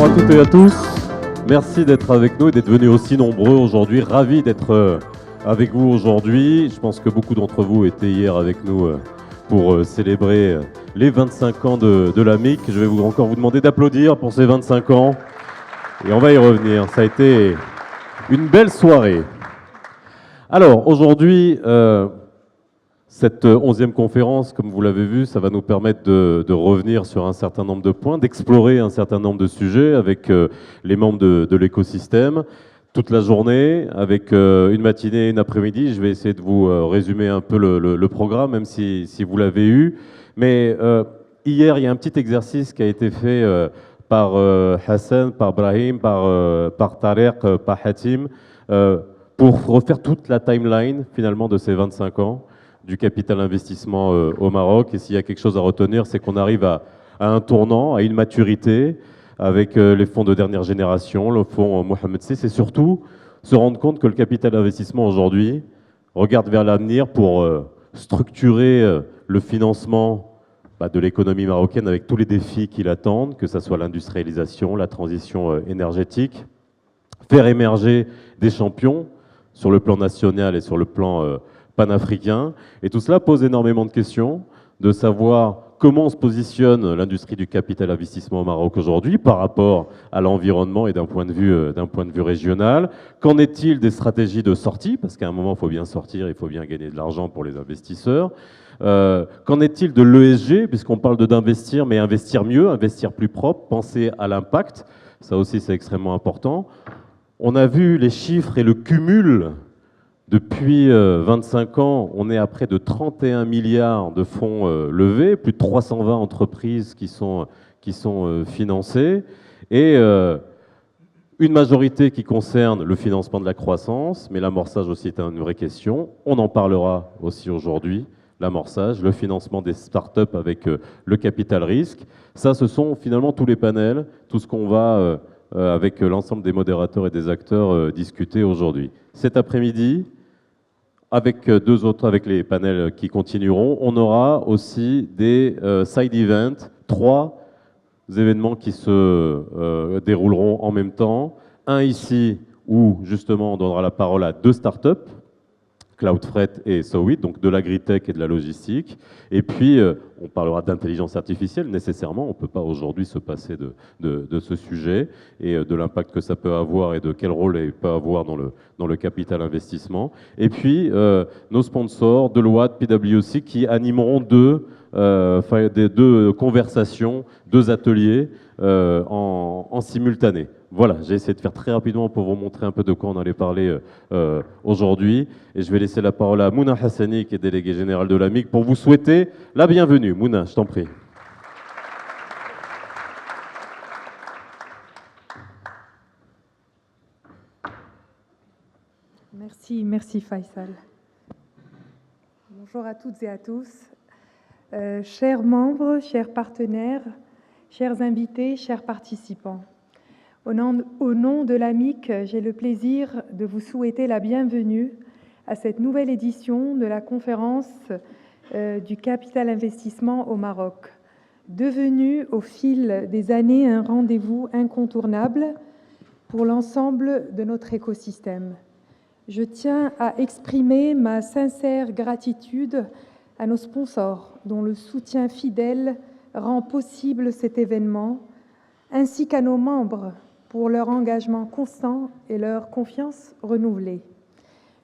Bonjour à toutes et à tous. Merci d'être avec nous et d'être venus aussi nombreux aujourd'hui. Ravi d'être avec vous aujourd'hui. Je pense que beaucoup d'entre vous étaient hier avec nous pour célébrer les 25 ans de la MIC. Je vais encore vous demander d'applaudir pour ces 25 ans. Et on va y revenir. Ça a été une belle soirée. Alors, aujourd'hui, cette 11e conférence, comme vous l'avez vu, ça va nous permettre de revenir sur un certain nombre de points, d'explorer un certain nombre de sujets avec les membres de l'écosystème toute la journée, avec une matinée et une après-midi. Je vais essayer de vous résumer un peu le programme, même si vous l'avez eu. Mais hier, il y a un petit exercice qui a été fait par Hassan, par Brahim, par Tarek, par Hatim, pour refaire toute la timeline finalement de ces 25 ans du capital investissement au Maroc. Et s'il y a quelque chose à retenir, c'est qu'on arrive à un tournant, à une maturité avec les fonds de dernière génération, le fonds Mohamed VI, et surtout se rendre compte que le capital d'investissement aujourd'hui regarde vers l'avenir pour structurer le financement de l'économie marocaine avec tous les défis qui l'attendent, que ce soit l'industrialisation, la transition énergétique, faire émerger des champions sur le plan national et sur le plan panafricain. Et tout cela pose énormément de questions, de savoir comment se positionne l'industrie du capital investissement au Maroc aujourd'hui par rapport à l'environnement et d'un point de vue régional. Qu'en est-il des stratégies de sortie? Parce qu'à un moment, il faut bien sortir, il faut bien gagner de l'argent pour les investisseurs. Qu'en est-il de l'ESG? Puisqu'on parle d'investir, mais investir mieux, investir plus propre, penser à l'impact. Ça aussi, c'est extrêmement important. On a vu les chiffres et le cumul. Depuis 25 ans, on est à près de 31 milliards de fonds levés, plus de 320 entreprises qui sont financées, et une majorité qui concerne le financement de la croissance, mais l'amorçage aussi est une vraie question. On en parlera aussi aujourd'hui, l'amorçage, le financement des startups avec le capital risque. Ça, ce sont finalement tous les panels, tout ce qu'on va, avec l'ensemble des modérateurs et des acteurs, discuter aujourd'hui. Cet après-midi, avec avec les panels qui continueront, on aura aussi des side events, 3 événements qui se dérouleront en même temps. Un ici où justement on donnera la parole à 2 startups, Cloudfret et Sowit, donc de l'agritech et de la logistique. Et puis, on parlera d'intelligence artificielle, nécessairement. On ne peut pas aujourd'hui se passer de ce sujet et de l'impact que ça peut avoir et de quel rôle il peut avoir dans le capital investissement. Et puis, nos sponsors, Deloitte, PwC, qui animeront deux conversations, 2 ateliers en simultané. Voilà, j'ai essayé de faire très rapidement pour vous montrer un peu de quoi on allait parler aujourd'hui. Et je vais laisser la parole à Mouna Hassani, qui est déléguée générale de la MIC, pour vous souhaiter la bienvenue. Mouna, je t'en prie. Merci Faisal. Bonjour à toutes et à tous. Chers membres, chers partenaires, chers invités, chers participants. Au nom de l'AMIC, j'ai le plaisir de vous souhaiter la bienvenue à cette nouvelle édition de la conférence du capital investissement au Maroc, devenue au fil des années un rendez-vous incontournable pour l'ensemble de notre écosystème. Je tiens à exprimer ma sincère gratitude à nos sponsors, dont le soutien fidèle rend possible cet événement, ainsi qu'à nos membres pour leur engagement constant et leur confiance renouvelée.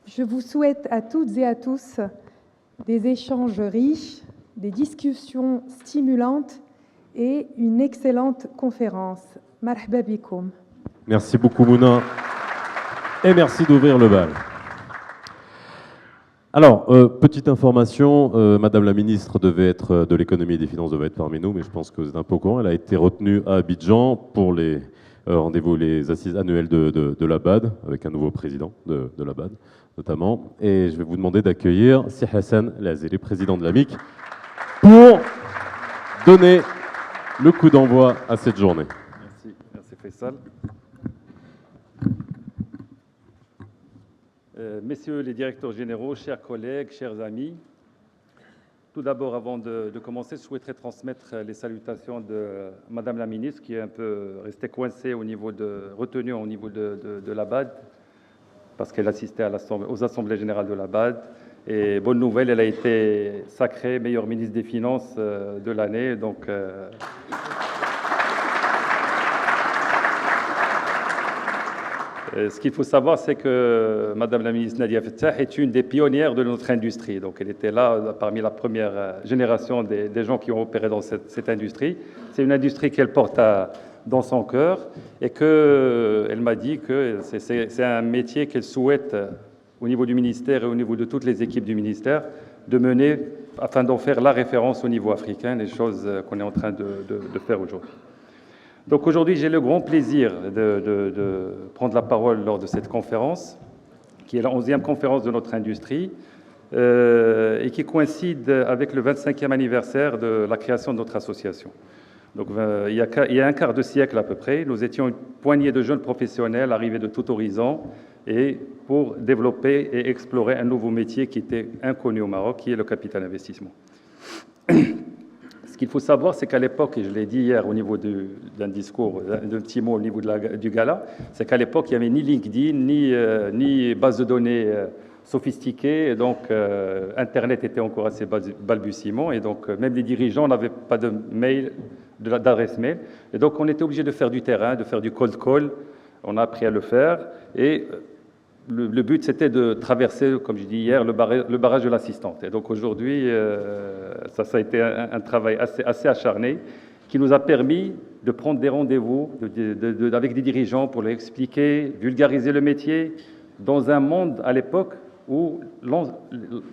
Je vous souhaite à toutes et à tous des échanges riches, des discussions stimulantes et une excellente conférence. Marhaba bikoum. Merci beaucoup Mouna et merci d'ouvrir le bal. Alors, petite information, Madame la ministre de l'économie et des finances devait être parmi nous, mais je pense que vous êtes un peu au courant. Elle a été retenue à Abidjan pour les rendez-vous, les assises annuelles de la BAD, avec un nouveau président de la BAD notamment. Et je vais vous demander d'accueillir Si Hassan Lazeli, président de la MIC, pour donner le coup d'envoi à cette journée. Merci Faisal. Messieurs les directeurs généraux, chers collègues, chers amis, Tout d'abord, avant de commencer, je souhaiterais transmettre les salutations de Madame la ministre, qui est un peu restée coincée retenue au niveau de l'ABAD, parce qu'elle assistait aux assemblées générales de l'ABAD. Et bonne nouvelle, elle a été sacrée meilleure ministre des Finances de l'année. Donc, ce qu'il faut savoir, c'est que Madame la ministre Nadia Fettah est une des pionnières de notre industrie. Donc, elle était là parmi la première génération des gens qui ont opéré dans cette industrie. C'est une industrie qu'elle porte dans son cœur et qu'elle m'a dit que c'est un métier qu'elle souhaite, au niveau du ministère et au niveau de toutes les équipes du ministère, de mener afin d'en faire la référence au niveau africain, les choses qu'on est en train de faire aujourd'hui. Donc aujourd'hui, j'ai le grand plaisir de prendre la parole lors de cette conférence, qui est la 11e conférence de notre industrie, et qui coïncide avec le 25e anniversaire de la création de notre association. Donc il y a un quart de siècle à peu près, nous étions une poignée de jeunes professionnels arrivés de tout horizon, et pour développer et explorer un nouveau métier qui était inconnu au Maroc, qui est le capital investissement. Ce qu'il faut savoir, c'est qu'à l'époque, et je l'ai dit hier au niveau d'un discours, d'un petit mot au niveau du gala, c'est qu'à l'époque, il n'y avait ni LinkedIn, ni base de données sophistiquée, et donc Internet était encore assez balbutiement, et donc même les dirigeants n'avaient pas de mail, d'adresse mail, et donc on était obligé de faire du terrain, de faire du cold call. On a appris à le faire, et le but, c'était de traverser, comme je dis hier, le barrage de l'assistante. Et donc aujourd'hui, ça a été un travail assez acharné qui nous a permis de prendre des rendez-vous avec des dirigeants pour leur expliquer, vulgariser le métier dans un monde à l'époque où,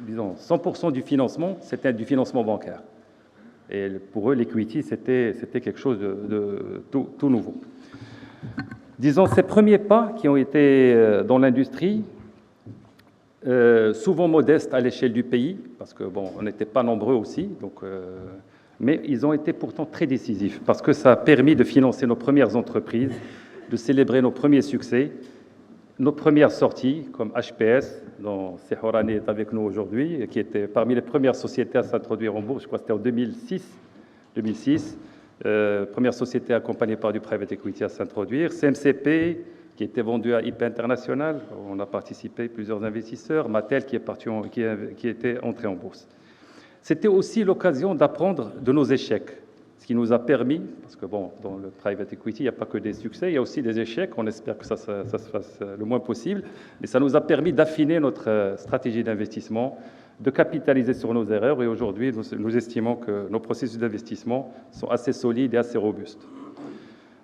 disons, 100% du financement, c'était du financement bancaire. Et pour eux, l'equity, c'était quelque chose de tout nouveau. Disons, ces premiers pas qui ont été dans l'industrie, souvent modestes à l'échelle du pays, parce que bon, on n'était pas nombreux aussi, donc, mais ils ont été pourtant très décisifs, parce que ça a permis de financer nos premières entreprises, de célébrer nos premiers succès, nos premières sorties, comme HPS, dont Sehorani est avec nous aujourd'hui, qui était parmi les premières sociétés à s'introduire en bourse, je crois que c'était en 2006. Première société accompagnée par du private equity à s'introduire. CMCP, qui était vendu à IP International, on a participé plusieurs investisseurs. Mattel, qui était entré en bourse. C'était aussi l'occasion d'apprendre de nos échecs, ce qui nous a permis, parce que bon, dans le private equity, il n'y a pas que des succès, il y a aussi des échecs. On espère que ça se fasse le moins possible, mais ça nous a permis d'affiner notre stratégie d'investissement, de capitaliser sur nos erreurs, et aujourd'hui, nous estimons que nos processus d'investissement sont assez solides et assez robustes.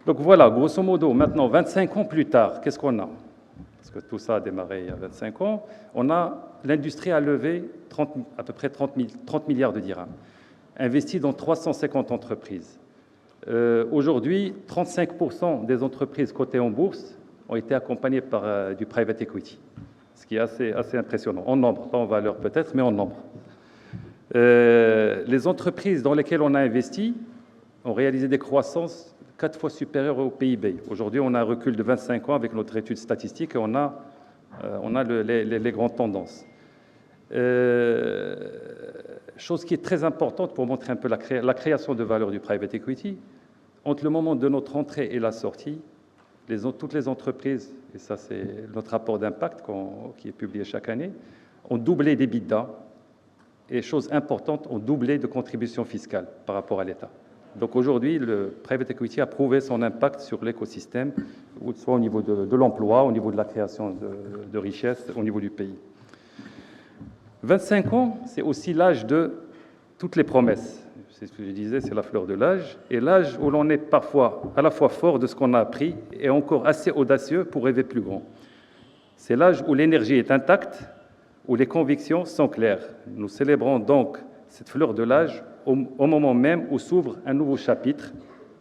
Donc voilà, grosso modo, maintenant, 25 ans plus tard, qu'est-ce qu'on a? Parce que tout ça a démarré il y a 25 ans. L'industrie a levé à peu près 30 milliards de dirhams, investi dans 350 entreprises. Aujourd'hui, 35% des entreprises cotées en bourse ont été accompagnées par du private equity, ce qui est assez impressionnant, en nombre, pas en valeur peut-être, mais en nombre. Les entreprises dans lesquelles on a investi ont réalisé des croissances 4 fois supérieures au PIB. Aujourd'hui, on a un recul de 25 ans avec notre étude statistique et on a les grandes tendances. Chose qui est très importante pour montrer un peu la création de valeur du private equity, entre le moment de notre entrée et la sortie, toutes les entreprises, et ça c'est notre rapport d'impact qui est publié chaque année, ont doublé d'EBITDA et, chose importante, ont doublé de contributions fiscales par rapport à l'État. Donc aujourd'hui, le private equity a prouvé son impact sur l'écosystème, soit au niveau de l'emploi, au niveau de la création de richesses, au niveau du pays. 25 ans, c'est aussi l'âge de toutes les promesses. C'est ce que je disais, c'est la fleur de l'âge, et l'âge où l'on est parfois à la fois fort de ce qu'on a appris et encore assez audacieux pour rêver plus grand. C'est l'âge où l'énergie est intacte, où les convictions sont claires. Nous célébrons donc cette fleur de l'âge au moment même où s'ouvre un nouveau chapitre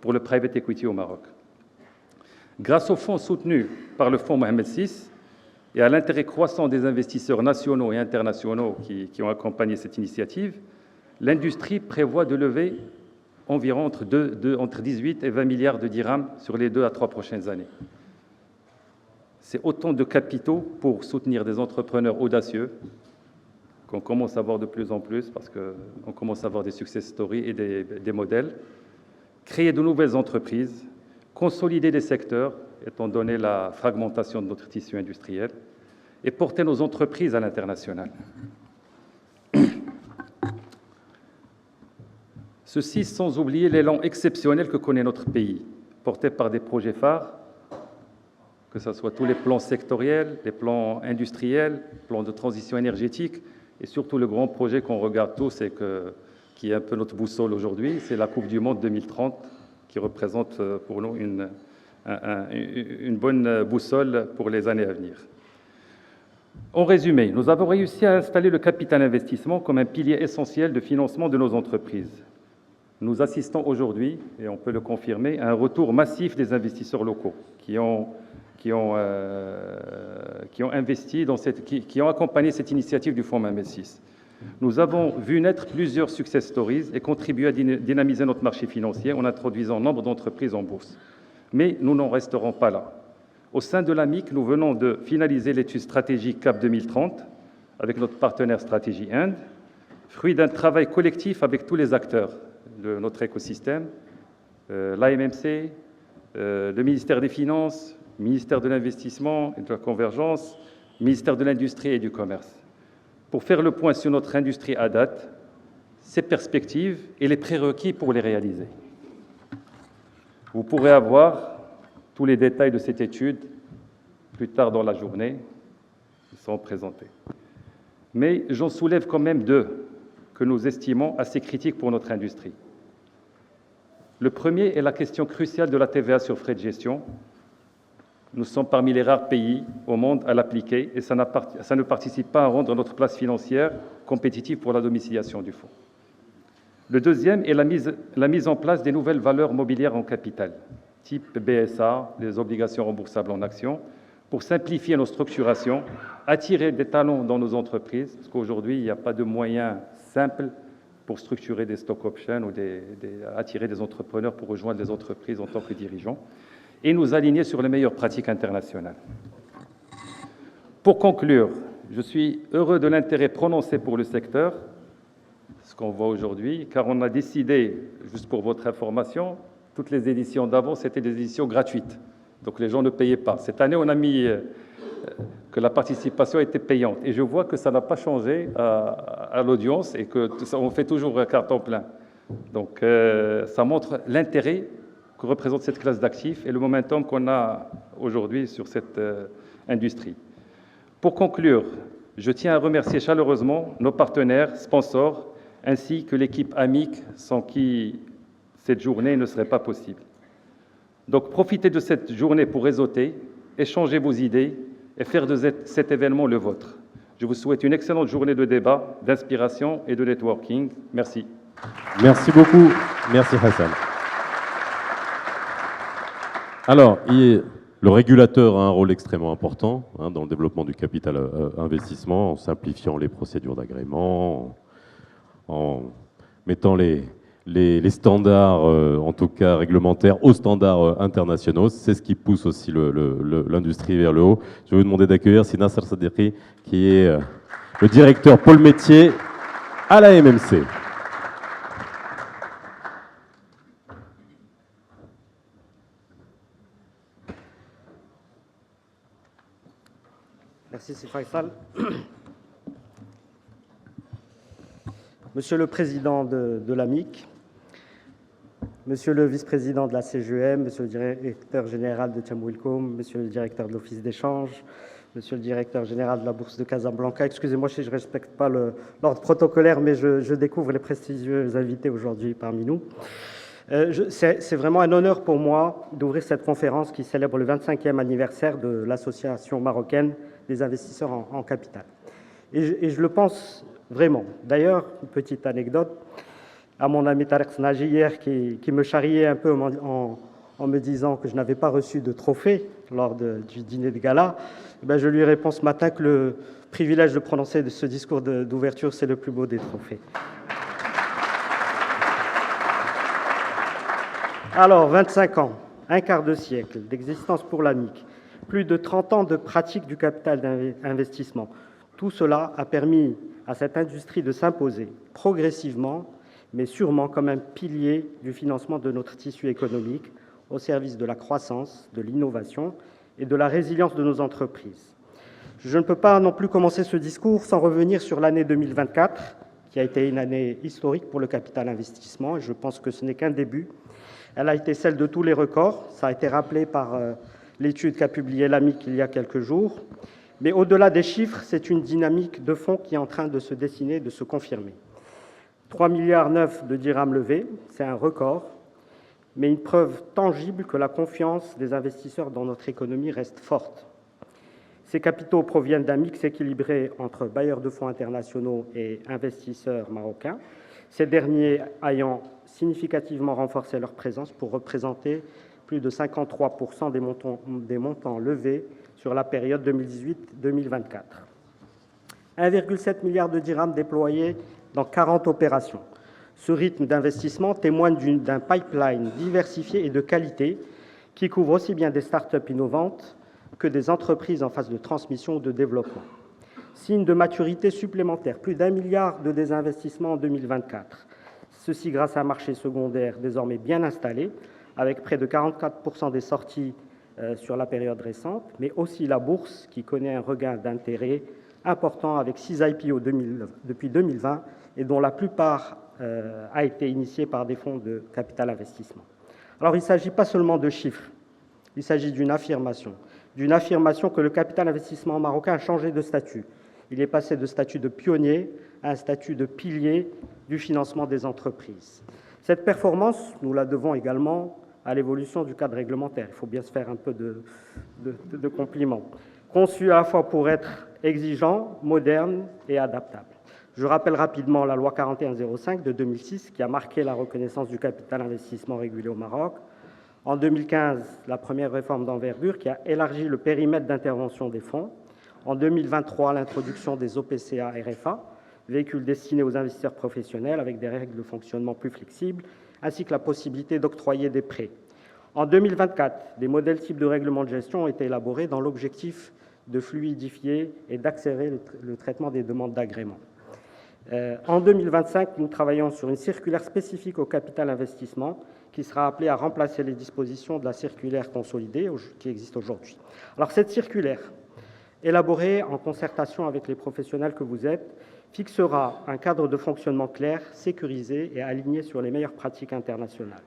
pour le private equity au Maroc. Grâce aux fonds soutenus par le fonds Mohamed VI et à l'intérêt croissant des investisseurs nationaux et internationaux qui ont accompagné cette initiative, l'industrie prévoit de lever environ entre 18 et 20 milliards de dirhams sur les 2 à 3 prochaines années. C'est autant de capitaux pour soutenir des entrepreneurs audacieux, qu'on commence à voir de plus en plus parce qu'on commence à voir des success stories et des modèles. Créer de nouvelles entreprises, consolider des secteurs, étant donné la fragmentation de notre tissu industriel, et porter nos entreprises à l'international. Ceci sans oublier l'élan exceptionnel que connaît notre pays, porté par des projets phares, que ce soit tous les plans sectoriels, les plans industriels, plans de transition énergétique, et surtout le grand projet qu'on regarde tous et qui est un peu notre boussole aujourd'hui, c'est la Coupe du Monde 2030, qui représente pour nous une bonne boussole pour les années à venir. En résumé, nous avons réussi à installer le capital investissement comme un pilier essentiel de financement de nos entreprises. Nous assistons aujourd'hui, et on peut le confirmer, à un retour massif des investisseurs locaux qui ont investi qui ont accompagné cette initiative du Fonds Mamessis. Nous avons vu naître plusieurs success stories et contribué à dynamiser notre marché financier en introduisant nombre d'entreprises en bourse. Mais nous n'en resterons pas là. Au sein de l'AMIC, nous venons de finaliser l'étude stratégique CAP 2030 avec notre partenaire Stratégie Inde, fruit d'un travail collectif avec tous les acteurs de notre écosystème, l'AMMC, le ministère des Finances, le ministère de l'Investissement et de la Convergence, le ministère de l'Industrie et du Commerce, pour faire le point sur notre industrie à date, ses perspectives et les prérequis pour les réaliser. Vous pourrez avoir tous les détails de cette étude plus tard dans la journée, ils seront présentés. Mais j'en soulève quand même deux que nous estimons assez critiques pour notre industrie. Le premier est la question cruciale de la TVA sur frais de gestion. Nous sommes parmi les rares pays au monde à l'appliquer et ça ne participe pas à rendre notre place financière compétitive pour la domiciliation du fonds. Le deuxième est la mise en place des nouvelles valeurs mobilières en capital, type BSA, les obligations remboursables en actions, pour simplifier nos structurations, attirer des talents dans nos entreprises, parce qu'aujourd'hui, il n'y a pas de moyens simples pour structurer des stock options ou attirer des entrepreneurs pour rejoindre les entreprises en tant que dirigeants, et nous aligner sur les meilleures pratiques internationales. Pour conclure, je suis heureux de l'intérêt prononcé pour le secteur, ce qu'on voit aujourd'hui, car on a décidé, juste pour votre information, toutes les éditions d'avant, c'était des éditions gratuites, donc les gens ne payaient pas. Cette année, on a mis que la participation était payante, et je vois que ça n'a pas changé à l'audience et qu'on fait toujours carton plein. Donc, ça montre l'intérêt que représente cette classe d'actifs et le momentum qu'on a aujourd'hui sur cette industrie. Pour conclure, je tiens à remercier chaleureusement nos partenaires, sponsors, ainsi que l'équipe AMIC, sans qui cette journée ne serait pas possible. Donc, profitez de cette journée pour réseauter, échanger vos idées et faire de cet événement le vôtre. Je vous souhaite une excellente journée de débat, d'inspiration et de networking. Merci. Merci beaucoup. Merci Hassan. Alors, le régulateur a un rôle extrêmement important dans le développement du capital investissement, en simplifiant les procédures d'agrément, en mettant les standards, en tout cas réglementaires, aux standards internationaux. C'est ce qui pousse aussi l'industrie vers le haut. Je vais vous demander d'accueillir Nasser Sadiki, qui est le directeur pôle métier à la MMC. Merci, c'est Faisal. Monsieur le président de l'AMIC, monsieur le vice-président de la CGM, monsieur le directeur général de Tchamouilkoum, monsieur le directeur de l'Office d'échange, monsieur le directeur général de la Bourse de Casablanca, excusez-moi si je ne respecte pas l'ordre protocolaire, mais je découvre les prestigieux invités aujourd'hui parmi nous. C'est vraiment un honneur pour moi d'ouvrir cette conférence qui célèbre le 25e anniversaire de l'Association marocaine des investisseurs en capital. Et je le pense vraiment. D'ailleurs, une petite anecdote, à mon ami Tarek Snaji hier, qui me charriait un peu en me disant que je n'avais pas reçu de trophée lors du dîner de gala, je lui réponds ce matin que le privilège de prononcer ce discours d'ouverture, c'est le plus beau des trophées. Alors, 25 ans, un quart de siècle d'existence pour l'AMIC, plus de 30 ans de pratique du capital d'investissement. Tout cela a permis à cette industrie de s'imposer progressivement, mais sûrement comme un pilier du financement de notre tissu économique au service de la croissance, de l'innovation et de la résilience de nos entreprises. Je ne peux pas non plus commencer ce discours sans revenir sur l'année 2024, qui a été une année historique pour le capital investissement, et je pense que ce n'est qu'un début. Elle a été celle de tous les records, ça a été rappelé par l'étude qu'a publiée l'AMIC il y a quelques jours. Mais au-delà des chiffres, c'est une dynamique de fond qui est en train de se dessiner, de se confirmer. 3,9 milliards de dirhams levés, c'est un record, mais une preuve tangible que la confiance des investisseurs dans notre économie reste forte. Ces capitaux proviennent d'un mix équilibré entre bailleurs de fonds internationaux et investisseurs marocains, ces derniers ayant significativement renforcé leur présence pour représenter plus de 53% des montants levés sur la période 2018-2024. 1,7 milliard de dirhams déployés dans 40 opérations. Ce rythme d'investissement témoigne d'un pipeline diversifié et de qualité qui couvre aussi bien des start-up innovantes que des entreprises en phase de transmission ou de développement. Signe de maturité supplémentaire, plus d'1 milliard de désinvestissements en 2024. Ceci grâce à un marché secondaire désormais bien installé, avec près de 44% des sorties sur la période récente, mais aussi la bourse qui connaît un regain d'intérêt important avec 6 IPO depuis 2020 et dont la plupart a été initiée par des fonds de capital investissement. Alors il ne s'agit pas seulement de chiffres, il s'agit d'une affirmation que le capital investissement marocain a changé de statut. Il est passé de statut de pionnier à un statut de pilier du financement des entreprises. Cette performance, nous la devons également à l'évolution du cadre réglementaire. Il faut bien se faire un peu de compliments. Conçu à la fois pour être exigeant, moderne et adaptable. Je rappelle rapidement la loi 4105 de 2006 qui a marqué la reconnaissance du capital investissement régulé au Maroc. En 2015, la première réforme d'envergure qui a élargi le périmètre d'intervention des fonds. En 2023, l'introduction des OPCA RFA, véhicules destinés aux investisseurs professionnels avec des règles de fonctionnement plus flexibles, ainsi que la possibilité d'octroyer des prêts. En 2024, des modèles types de règlement de gestion ont été élaborés dans l'objectif de fluidifier et d'accélérer le traitement des demandes d'agrément. En 2025, nous travaillons sur une circulaire spécifique au capital investissement qui sera appelée à remplacer les dispositions de la circulaire consolidée qui existe aujourd'hui. Alors cette circulaire, élaborée en concertation avec les professionnels que vous êtes, fixera un cadre de fonctionnement clair, sécurisé et aligné sur les meilleures pratiques internationales.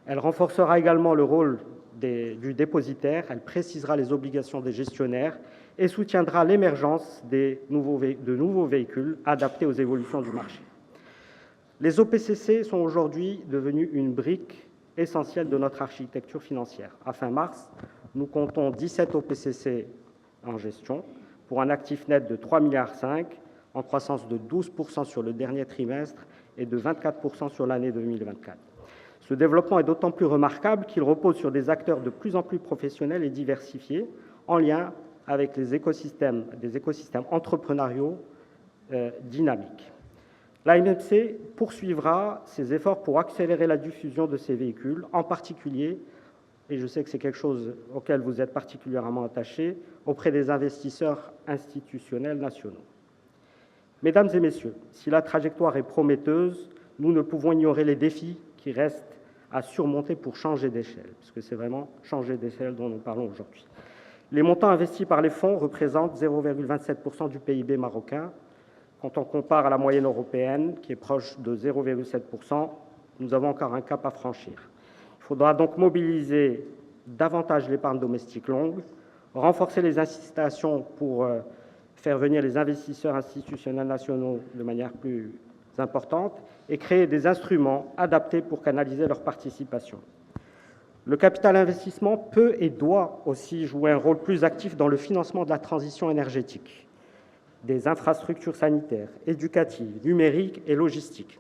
Elle renforcera également le rôle du dépositaire, elle précisera les obligations des gestionnaires et soutiendra l'émergence de nouveaux véhicules adaptés aux évolutions du marché. Les OPCC sont aujourd'hui devenus une brique essentielle de notre architecture financière. À fin mars, nous comptons 17 OPCC en gestion pour un actif net de 3,5 milliards, en croissance de 12% sur le dernier trimestre et de 24% sur l'année 2024. Ce développement est d'autant plus remarquable qu'il repose sur des acteurs de plus en plus professionnels et diversifiés, en lien avec des écosystèmes entrepreneuriaux dynamiques. L'AMFC poursuivra ses efforts pour accélérer la diffusion de ces véhicules, en particulier, et je sais que c'est quelque chose auquel vous êtes particulièrement attachés, auprès des investisseurs institutionnels nationaux. Mesdames et messieurs, si la trajectoire est prometteuse, nous ne pouvons ignorer les défis qui restent à surmonter pour changer d'échelle, puisque c'est vraiment changer d'échelle dont nous parlons aujourd'hui. Les montants investis par les fonds représentent 0,27% du PIB marocain. Quand on compare à la moyenne européenne, qui est proche de 0,7%, nous avons encore un cap à franchir. Il faudra donc mobiliser davantage l'épargne domestique longue, renforcer les incitations pour faire venir les investisseurs institutionnels nationaux de manière plus importante et créer des instruments adaptés pour canaliser leur participation. Le capital investissement peut et doit aussi jouer un rôle plus actif dans le financement de la transition énergétique, des infrastructures sanitaires, éducatives, numériques et logistiques.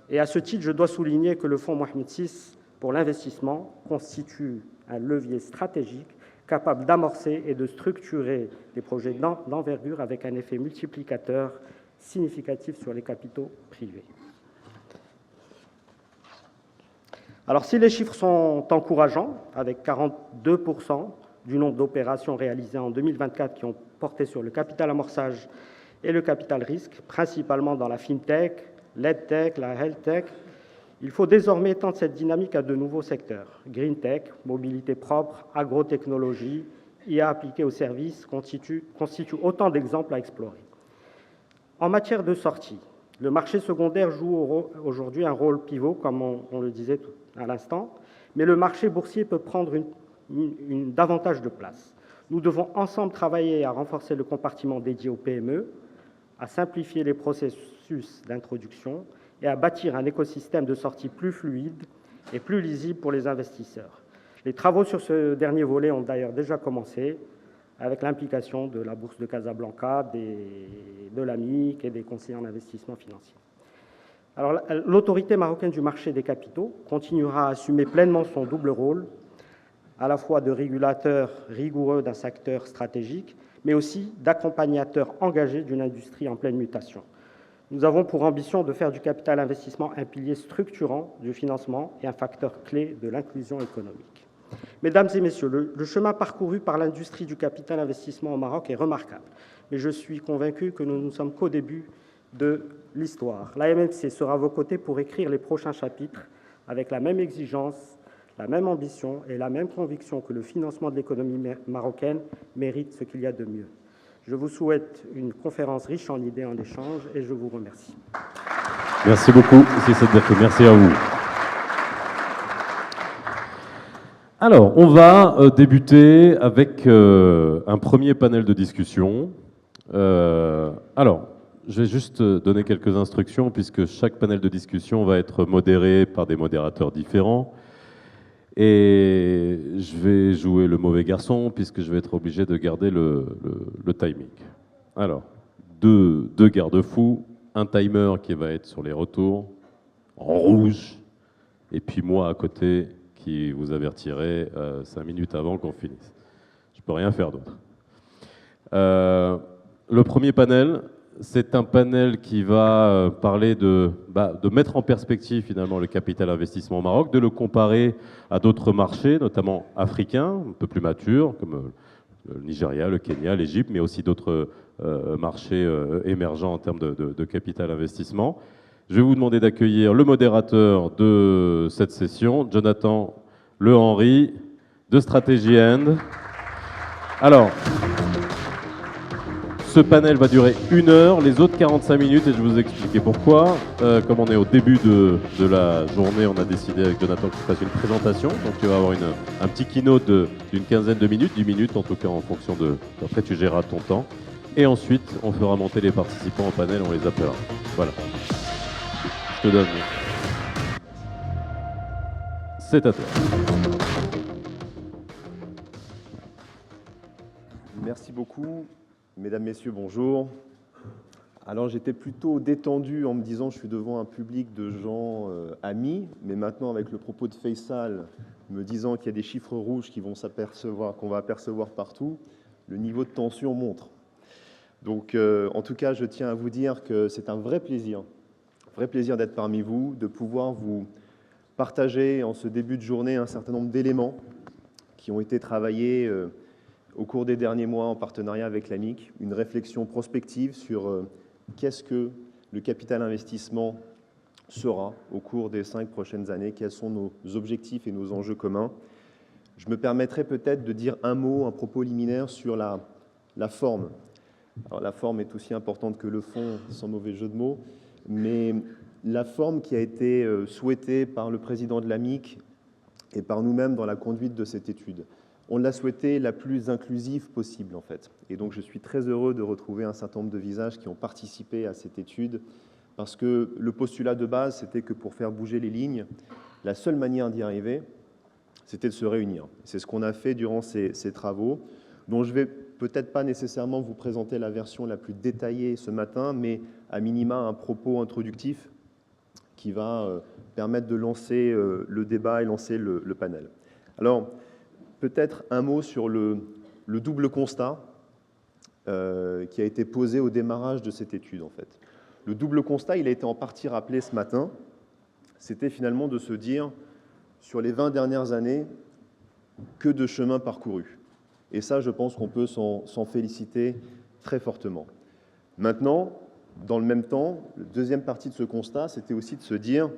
Et à ce titre, je dois souligner que le fonds Mohamed VI pour l'investissement constitue un levier stratégique capable d'amorcer et de structurer des projets d'envergure avec un effet multiplicateur significatif sur les capitaux privés. Alors, si les chiffres sont encourageants, avec 42% du nombre d'opérations réalisées en 2024 qui ont porté sur le capital amorçage et le capital risque, principalement dans la fintech, l'edtech, la healthtech. Il faut désormais étendre cette dynamique à de nouveaux secteurs. Green tech, mobilité propre, agrotechnologie, IA appliquée aux services constituent autant d'exemples à explorer. En matière de sortie, le marché secondaire joue aujourd'hui un rôle pivot, comme on le disait à l'instant, mais le marché boursier peut prendre davantage de place. Nous devons ensemble travailler à renforcer le compartiment dédié aux PME, à simplifier les processus d'introduction et à bâtir un écosystème de sortie plus fluide et plus lisible pour les investisseurs. Les travaux sur ce dernier volet ont d'ailleurs déjà commencé, avec l'implication de la Bourse de Casablanca, de l'AMIC et des conseillers en investissement financier. Alors, l'autorité marocaine du marché des capitaux continuera à assumer pleinement son double rôle, à la fois de régulateur rigoureux d'un secteur stratégique, mais aussi d'accompagnateur engagé d'une industrie en pleine mutation. Nous avons pour ambition de faire du capital investissement un pilier structurant du financement et un facteur clé de l'inclusion économique. Mesdames et messieurs, le chemin parcouru par l'industrie du capital investissement au Maroc est remarquable, mais je suis convaincu que nous ne sommes qu'au début de l'histoire. L'AMFC sera à vos côtés pour écrire les prochains chapitres avec la même exigence, la même ambition et la même conviction que le financement de l'économie marocaine mérite ce qu'il y a de mieux. Je vous souhaite une conférence riche en idées et en échanges et je vous remercie. Merci beaucoup, M. Saddeq. Merci à vous. Alors, on va débuter avec un premier panel de discussion. Alors, je vais juste donner quelques instructions puisque chaque panel de discussion va être modéré par des modérateurs différents. Et je vais jouer le mauvais garçon puisque je vais être obligé de garder le timing. Alors, deux garde-fous, un timer qui va être sur les retours, en rouge, et puis moi à côté qui vous avertirai 5 minutes avant qu'on finisse. Je peux rien faire d'autre. Le premier panel, c'est un panel qui va parler de mettre en perspective finalement le capital investissement au Maroc, de le comparer à d'autres marchés, notamment africains, un peu plus matures, comme le Nigeria, le Kenya, l'Égypte, mais aussi d'autres marchés émergents en termes de capital investissement. Je vais vous demander d'accueillir le modérateur de cette session, Jonathan Le Henry, de Strategy End. Alors, ce panel va durer 1 heure, les autres 45 minutes, et je vais vous expliquer pourquoi. Comme on est au début de la journée, on a décidé avec Jonathan qu'il fasse une présentation. Donc tu vas avoir un petit keynote d'une quinzaine de minutes, 10 minutes en tout cas en fonction de... Après tu géreras ton temps. Et ensuite, on fera monter les participants au panel, on les appellera. Voilà. Je te donne. C'est à toi. Merci beaucoup. Mesdames, Messieurs, bonjour. Alors j'étais plutôt détendu en me disant je suis devant un public de gens amis, mais maintenant avec le propos de Faisal me disant qu'il y a des chiffres rouges qu'on va apercevoir partout, le niveau de tension monte. Donc en tout cas, je tiens à vous dire que c'est un vrai plaisir d'être parmi vous, de pouvoir vous partager en ce début de journée un certain nombre d'éléments qui ont été travaillés au cours des derniers mois en partenariat avec l'AMIC, une réflexion prospective sur qu'est-ce que le capital investissement sera au cours des 5 prochaines années, quels sont nos objectifs et nos enjeux communs. Je me permettrai peut-être de dire un mot, un propos liminaire sur la forme. Alors, la forme est aussi importante que le fond, sans mauvais jeu de mots, mais la forme qui a été souhaitée par le président de l'AMIC et par nous-mêmes dans la conduite de cette étude. On l'a souhaité la plus inclusive possible, en fait. Et donc, je suis très heureux de retrouver un certain nombre de visages qui ont participé à cette étude, parce que le postulat de base, c'était que pour faire bouger les lignes, la seule manière d'y arriver, c'était de se réunir. C'est ce qu'on a fait durant ces travaux, dont je vais peut-être pas nécessairement vous présenter la version la plus détaillée ce matin, mais à minima un propos introductif qui va permettre de lancer le débat et lancer le panel. Alors, peut-être un mot sur le double constat qui a été posé au démarrage de cette étude, en fait. Le double constat, il a été en partie rappelé ce matin, c'était finalement de se dire, sur les 20 dernières années, que de chemin parcouru. Et ça, je pense qu'on peut s'en féliciter très fortement. Maintenant, dans le même temps, la deuxième partie de ce constat, c'était aussi de se dire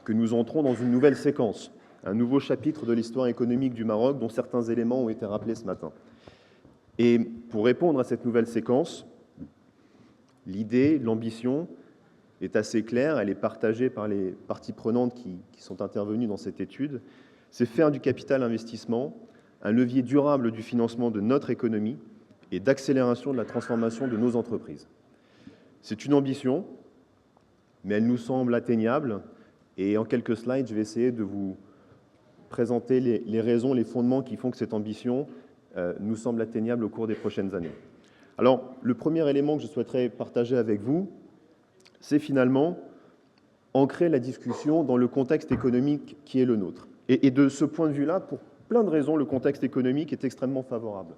que nous entrons dans une nouvelle séquence, un nouveau chapitre de l'histoire économique du Maroc, dont certains éléments ont été rappelés ce matin. Et pour répondre à cette nouvelle séquence, l'idée, l'ambition est assez claire, elle est partagée par les parties prenantes qui sont intervenues dans cette étude, c'est faire du capital investissement un levier durable du financement de notre économie et d'accélération de la transformation de nos entreprises. C'est une ambition, mais elle nous semble atteignable, et en quelques slides, je vais essayer de vous présenter les raisons, les fondements qui font que cette ambition nous semble atteignable au cours des prochaines années. Alors, le premier élément que je souhaiterais partager avec vous, c'est finalement ancrer la discussion dans le contexte économique qui est le nôtre. Et de ce point de vue-là, pour plein de raisons, le contexte économique est extrêmement favorable.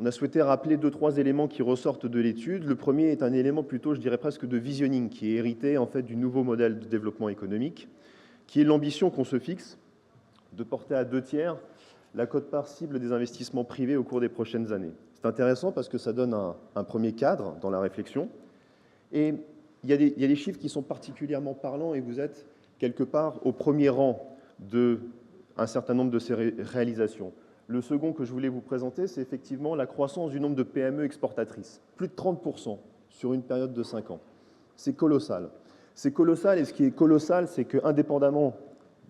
On a souhaité rappeler 2-3 éléments qui ressortent de l'étude. Le premier est un élément plutôt, je dirais presque de visionning, qui est hérité en fait du nouveau modèle de développement économique, qui est l'ambition qu'on se fixe de porter à 2/3 la quote-part cible des investissements privés au cours des prochaines années. C'est intéressant parce que ça donne un premier cadre dans la réflexion. Et il y a des chiffres qui sont particulièrement parlants et vous êtes quelque part au premier rang d'un certain nombre de ces réalisations. Le second que je voulais vous présenter, c'est effectivement la croissance du nombre de PME exportatrices. Plus de 30% sur une période de 5 ans. C'est colossal. C'est colossal et ce qui est colossal, c'est qu'indépendamment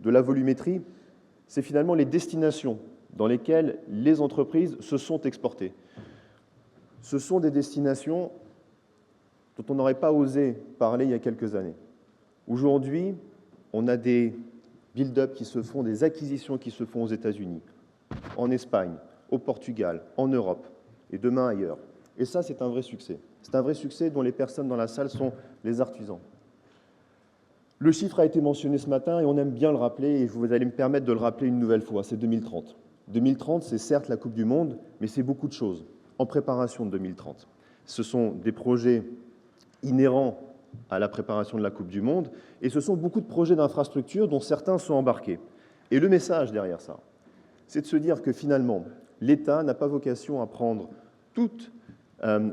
de la volumétrie, c'est finalement les destinations dans lesquelles les entreprises se sont exportées. Ce sont des destinations dont on n'aurait pas osé parler il y a quelques années. Aujourd'hui, on a des build-up qui se font, des acquisitions qui se font aux États-Unis, en Espagne, au Portugal, en Europe, et demain ailleurs. Et ça, c'est un vrai succès. C'est un vrai succès dont les personnes dans la salle sont les artisans. Le chiffre a été mentionné ce matin et on aime bien le rappeler, et vous allez me permettre de le rappeler une nouvelle fois, c'est 2030. 2030, c'est certes la Coupe du Monde, mais c'est beaucoup de choses en préparation de 2030. Ce sont des projets inhérents à la préparation de la Coupe du Monde, et ce sont beaucoup de projets d'infrastructure dont certains sont embarqués. Et le message derrière ça, c'est de se dire que finalement, l'État n'a pas vocation à prendre toute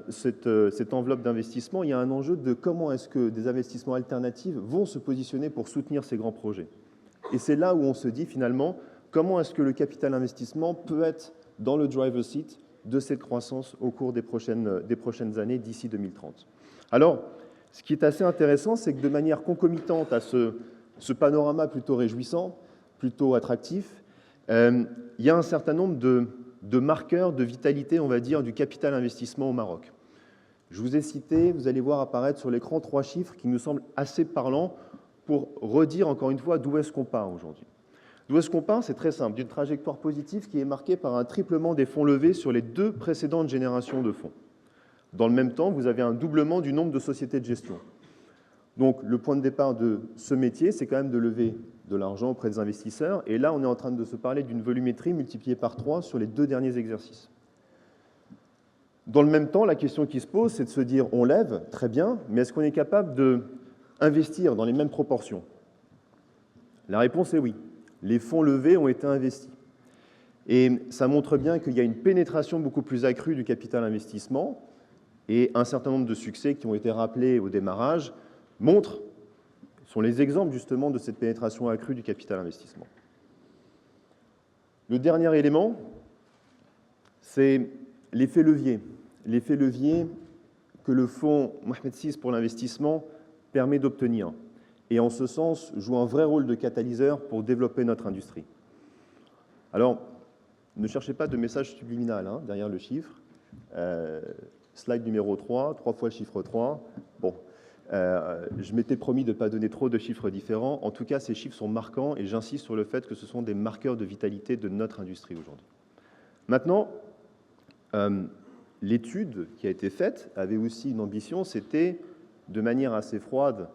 cette enveloppe d'investissement. Il y a un enjeu de comment est-ce que des investissements alternatifs vont se positionner pour soutenir ces grands projets. Et c'est là où on se dit finalement, comment est-ce que le capital investissement peut être dans le driver's seat de cette croissance au cours des prochaines années d'ici 2030. Alors, ce qui est assez intéressant, c'est que de manière concomitante à ce panorama plutôt réjouissant, plutôt attractif, il y a un certain nombre de marqueurs de vitalité, on va dire, du capital investissement au Maroc. Je vous ai cité, vous allez voir apparaître sur l'écran 3 chiffres qui nous semblent assez parlants pour redire encore une fois d'où est-ce qu'on part aujourd'hui. D'où est-ce qu'on part? C'est très simple, d'une trajectoire positive qui est marquée par un triplement des fonds levés sur les 2 précédentes générations de fonds. Dans le même temps, vous avez un doublement du nombre de sociétés de gestion. Donc, le point de départ de ce métier, c'est quand même de lever de l'argent auprès des investisseurs. Et là, on est en train de se parler d'une volumétrie multipliée par 3 sur les 2 derniers exercices. Dans le même temps, la question qui se pose, c'est de se dire, on lève, très bien, mais est-ce qu'on est capable d'investir dans les mêmes proportions? La réponse est oui. Les fonds levés ont été investis. Et ça montre bien qu'il y a une pénétration beaucoup plus accrue du capital investissement et un certain nombre de succès qui ont été rappelés au démarrage sont les exemples justement de cette pénétration accrue du capital investissement. Le dernier élément, c'est l'effet levier. L'effet levier que le fonds Mohamed VI pour l'investissement permet d'obtenir. Et en ce sens, joue un vrai rôle de catalyseur pour développer notre industrie. Alors, ne cherchez pas de message subliminal derrière le chiffre. Slide numéro 3, 3 fois le chiffre 3. Bon, je m'étais promis de ne pas donner trop de chiffres différents. En tout cas, ces chiffres sont marquants et j'insiste sur le fait que ce sont des marqueurs de vitalité de notre industrie aujourd'hui. Maintenant, l'étude qui a été faite avait aussi une ambition, c'était de manière assez froide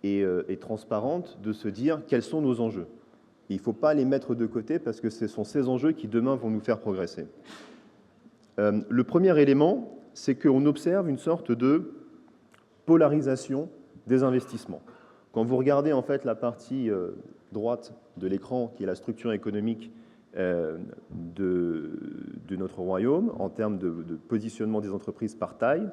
et transparente de se dire quels sont nos enjeux. Et il ne faut pas les mettre de côté parce que ce sont ces enjeux qui demain vont nous faire progresser. Le premier élément, c'est qu'on observe une sorte de polarisation des investissements. Quand vous regardez en fait la partie droite de l'écran, qui est la structure économique de notre royaume, en termes de positionnement des entreprises par taille,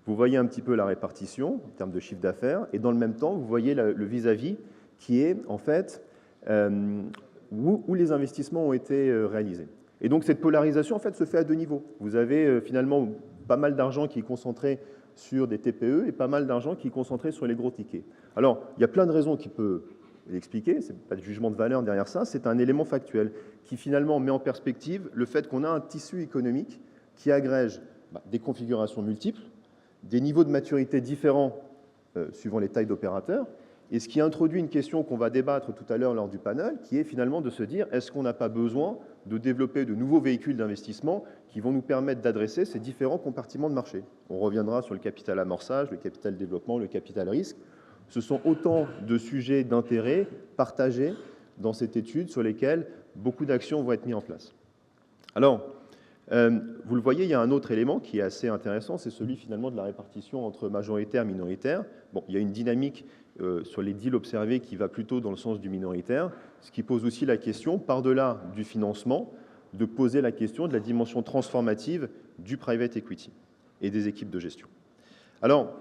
Vous voyez un petit peu la répartition en termes de chiffre d'affaires, et dans le même temps, vous voyez le vis-à-vis qui est en fait où les investissements ont été réalisés. Et donc cette polarisation en fait se fait à deux niveaux. Vous avez finalement pas mal d'argent qui est concentré sur des TPE et pas mal d'argent qui est concentré sur les gros tickets. Alors, il y a plein de raisons qui peuvent l'expliquer, ce n'est pas de jugement de valeur derrière ça, c'est un élément factuel qui finalement met en perspective le fait qu'on a un tissu économique qui agrège des configurations multiples, des niveaux de maturité différents suivant les tailles d'opérateurs, et ce qui introduit une question qu'on va débattre tout à l'heure lors du panel, qui est finalement de se dire, est-ce qu'on n'a pas besoin de développer de nouveaux véhicules d'investissement qui vont nous permettre d'adresser ces différents compartiments de marché? On reviendra sur le capital amorçage, le capital développement, le capital risque. Ce sont autant de sujets d'intérêt partagés dans cette étude sur lesquels beaucoup d'actions vont être mises en place. Alors, vous le voyez, il y a un autre élément qui est assez intéressant, c'est celui finalement de la répartition entre majoritaire et minoritaire. Bon, il y a une dynamique sur les deals observés qui va plutôt dans le sens du minoritaire, ce qui pose aussi la question, par-delà du financement, de poser la question de la dimension transformative du private equity et des équipes de gestion. Alors,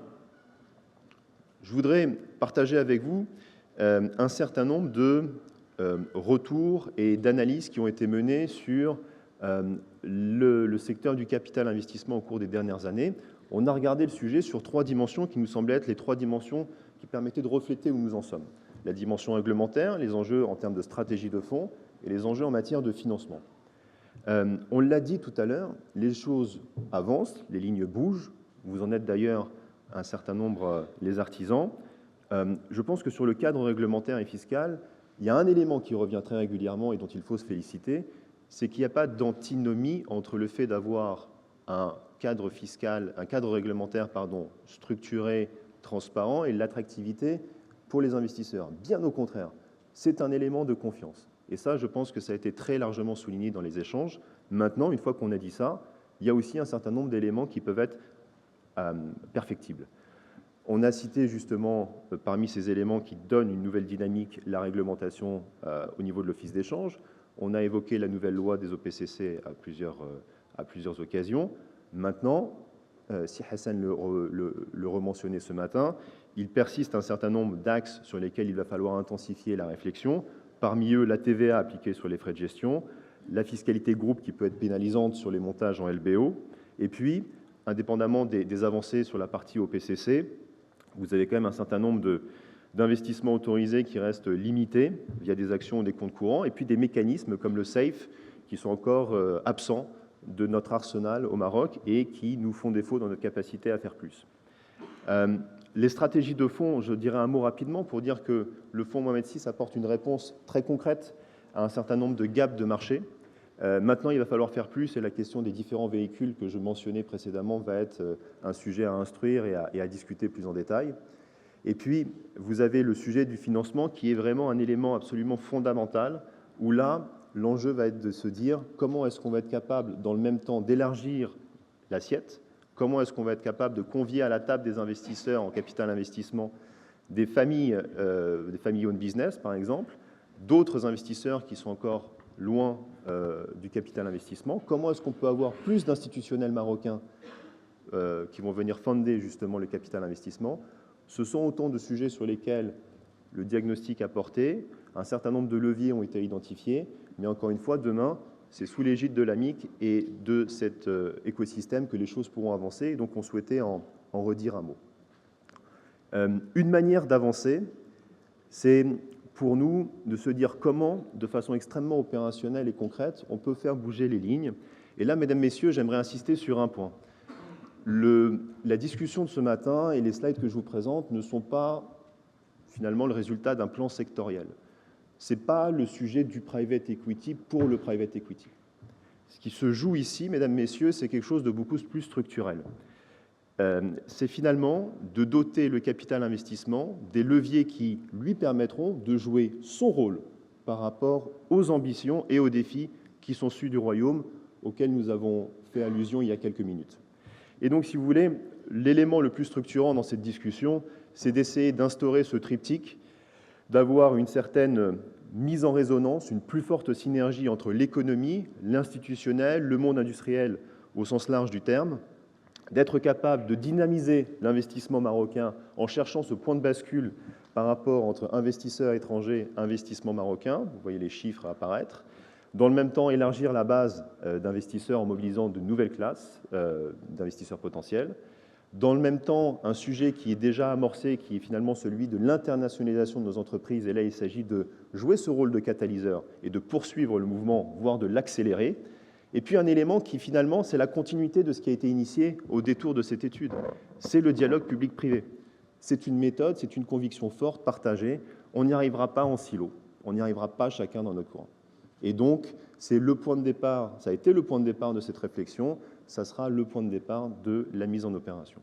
je voudrais partager avec vous un certain nombre de retours et d'analyses qui ont été menées sur le secteur du capital investissement au cours des dernières années. On a regardé le sujet sur trois dimensions qui nous semblaient être les trois dimensions qui permettaient de refléter où nous en sommes. La dimension réglementaire, les enjeux en termes de stratégie de fonds et les enjeux en matière de financement. On l'a dit tout à l'heure, les choses avancent, les lignes bougent. Vous en êtes d'ailleurs un certain nombre les artisans. Je pense que sur le cadre réglementaire et fiscal, il y a un élément qui revient très régulièrement et dont il faut se féliciter, c'est qu'il n'y a pas d'antinomie entre le fait d'avoir un cadre fiscal, un cadre réglementaire, structuré, transparent et l'attractivité pour les investisseurs. Bien au contraire, c'est un élément de confiance. Et ça, je pense que ça a été très largement souligné dans les échanges. Maintenant, une fois qu'on a dit ça, il y a aussi un certain nombre d'éléments qui peuvent être perfectibles. On a cité justement, parmi ces éléments qui donnent une nouvelle dynamique, la réglementation au niveau de l'office d'échange. On a évoqué la nouvelle loi des OPCC à plusieurs occasions. Maintenant, si Hassan le rementionnait ce matin, il persiste un certain nombre d'axes sur lesquels il va falloir intensifier la réflexion. Parmi eux, la TVA appliquée sur les frais de gestion, la fiscalité groupe qui peut être pénalisante sur les montages en LBO, et puis, indépendamment des avancées sur la partie OPCC, vous avez quand même un certain nombre d'investissements autorisés qui restent limités via des actions ou des comptes courants, et puis des mécanismes comme le SAFE qui sont encore absents de notre arsenal au Maroc et qui nous font défaut dans notre capacité à faire plus. Les stratégies de fonds, je dirais un mot rapidement pour dire que le fonds Mohamed VI apporte une réponse très concrète à un certain nombre de gaps de marché. Maintenant, il va falloir faire plus et la question des différents véhicules que je mentionnais précédemment va être un sujet à instruire et à discuter plus en détail. Et puis, vous avez le sujet du financement qui est vraiment un élément absolument fondamental où là, l'enjeu va être de se dire comment est-ce qu'on va être capable, dans le même temps, d'élargir l'assiette, comment est-ce qu'on va être capable de convier à la table des investisseurs en capital investissement des familles owned business, par exemple, d'autres investisseurs qui sont encore loin du capital investissement, comment est-ce qu'on peut avoir plus d'institutionnels marocains qui vont venir fonder justement le capital investissement. Ce sont autant de sujets sur lesquels le diagnostic a porté, un certain nombre de leviers ont été identifiés, mais encore une fois, demain, c'est sous l'égide de l'AMIC et de cet écosystème que les choses pourront avancer, et donc on souhaitait en redire un mot. Une manière d'avancer, c'est pour nous de se dire comment, de façon extrêmement opérationnelle et concrète, on peut faire bouger les lignes. Et là, mesdames, messieurs, j'aimerais insister sur un point. La discussion de ce matin et les slides que je vous présente ne sont pas finalement le résultat d'un plan sectoriel. Ce n'est pas le sujet du private equity pour le private equity. Ce qui se joue ici, mesdames, messieurs, c'est quelque chose de beaucoup plus structurel. C'est finalement de doter le capital investissement des leviers qui lui permettront de jouer son rôle par rapport aux ambitions et aux défis qui sont ceux du royaume auxquels nous avons fait allusion il y a quelques minutes. Et donc, si vous voulez, l'élément le plus structurant dans cette discussion, c'est d'essayer d'instaurer ce triptyque, d'avoir une certaine mise en résonance, une plus forte synergie entre l'économie, l'institutionnel, le monde industriel au sens large du terme, d'être capable de dynamiser l'investissement marocain en cherchant ce point de bascule par rapport entre investisseurs étrangers, investissement marocain, vous voyez les chiffres apparaître. Dans le même temps, élargir la base d'investisseurs en mobilisant de nouvelles classes d'investisseurs potentiels. Dans le même temps, un sujet qui est déjà amorcé, qui est finalement celui de l'internationalisation de nos entreprises. Et là, il s'agit de jouer ce rôle de catalyseur et de poursuivre le mouvement, voire de l'accélérer. Et puis un élément qui, finalement, c'est la continuité de ce qui a été initié au détour de cette étude. C'est le dialogue public-privé. C'est une méthode, c'est une conviction forte, partagée. On n'y arrivera pas en silo. On n'y arrivera pas chacun dans notre coin. Et donc, c'est le point de départ, ça a été le point de départ de cette réflexion, ça sera le point de départ de la mise en opération.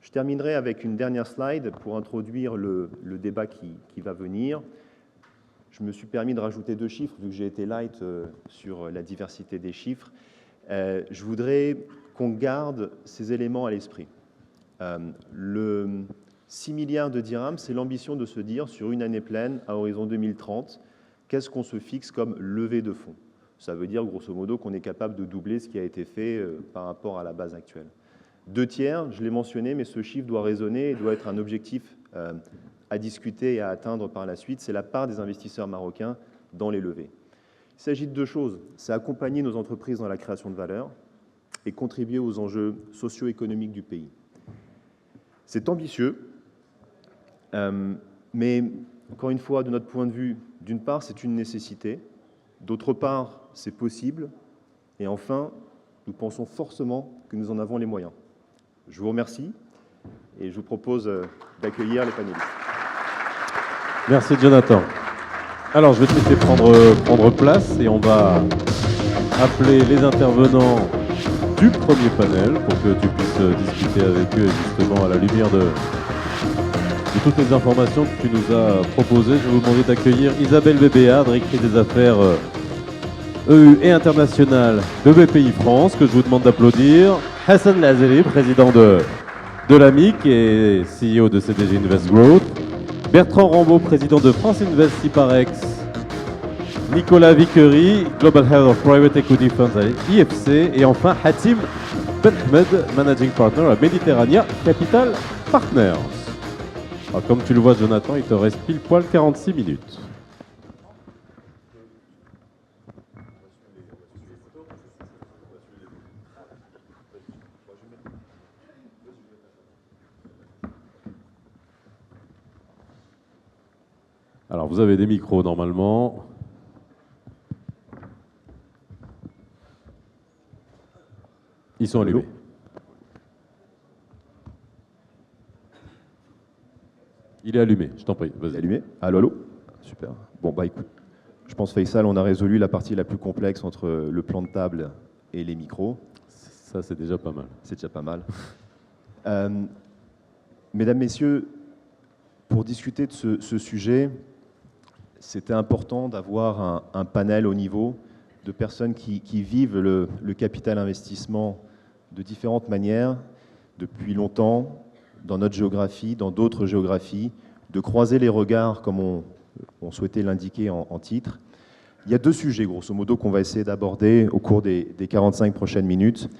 Je terminerai avec une dernière slide pour introduire le débat qui va venir. Je me suis permis de rajouter 2 chiffres, vu que j'ai été light sur la diversité des chiffres. Je voudrais qu'on garde ces éléments à l'esprit. Le 6 milliards de dirhams, c'est l'ambition de se dire, sur une année pleine, à horizon 2030, qu'est-ce qu'on se fixe comme levée de fonds? Ça veut dire, grosso modo, qu'on est capable de doubler ce qui a été fait par rapport à la base actuelle. 2 tiers, je l'ai mentionné, mais ce chiffre doit résonner et doit être un objectif à discuter et à atteindre par la suite. C'est la part des investisseurs marocains dans les levées. Il s'agit de 2 choses. C'est accompagner nos entreprises dans la création de valeur et contribuer aux enjeux socio-économiques du pays. C'est ambitieux, mais encore une fois, de notre point de vue, d'une part, c'est une nécessité, d'autre part, c'est possible, et enfin, nous pensons forcément que nous en avons les moyens. Je vous remercie et je vous propose d'accueillir les panélistes. Merci Jonathan. Alors, je vais te laisser prendre place et on va appeler les intervenants du premier panel pour que tu puisses discuter avec eux justement à la lumière de toutes les informations que tu nous as proposées. Je vais vous demander d'accueillir Isabelle Bébéard, directrice des affaires EU et internationales de BPI France, que je vous demande d'applaudir. Hassan Lazeri, président de l'AMIC et CEO de CDG Invest Growth. Bertrand Rambaud, président de France Invest Ciparex. Nicolas Vickery, Global Head of Private Equity Funds à IFC. Et enfin, Hatim Benhmed, Managing Partner à Mediterranea Capital Partners. Alors, comme tu le vois, Jonathan, il te reste pile poil 46 minutes. Alors, vous avez des micros normalement. Ils sont allumés. Il est allumé, je t'en prie. Il est allumé? Allô, allô? Super. Bon, bah écoute, je pense, Faisal, on a résolu la partie la plus complexe entre le plan de table et les micros. Ça, c'est déjà pas mal. C'est déjà pas mal. Mesdames, Messieurs, pour discuter de ce sujet, c'était important d'avoir un panel haut niveau de personnes qui vivent le capital investissement de différentes manières, depuis longtemps, dans notre géographie, dans d'autres géographies, de croiser les regards, comme on souhaitait l'indiquer en titre. Il y a 2 sujets, grosso modo, qu'on va essayer d'aborder au cours des 45 prochaines minutes.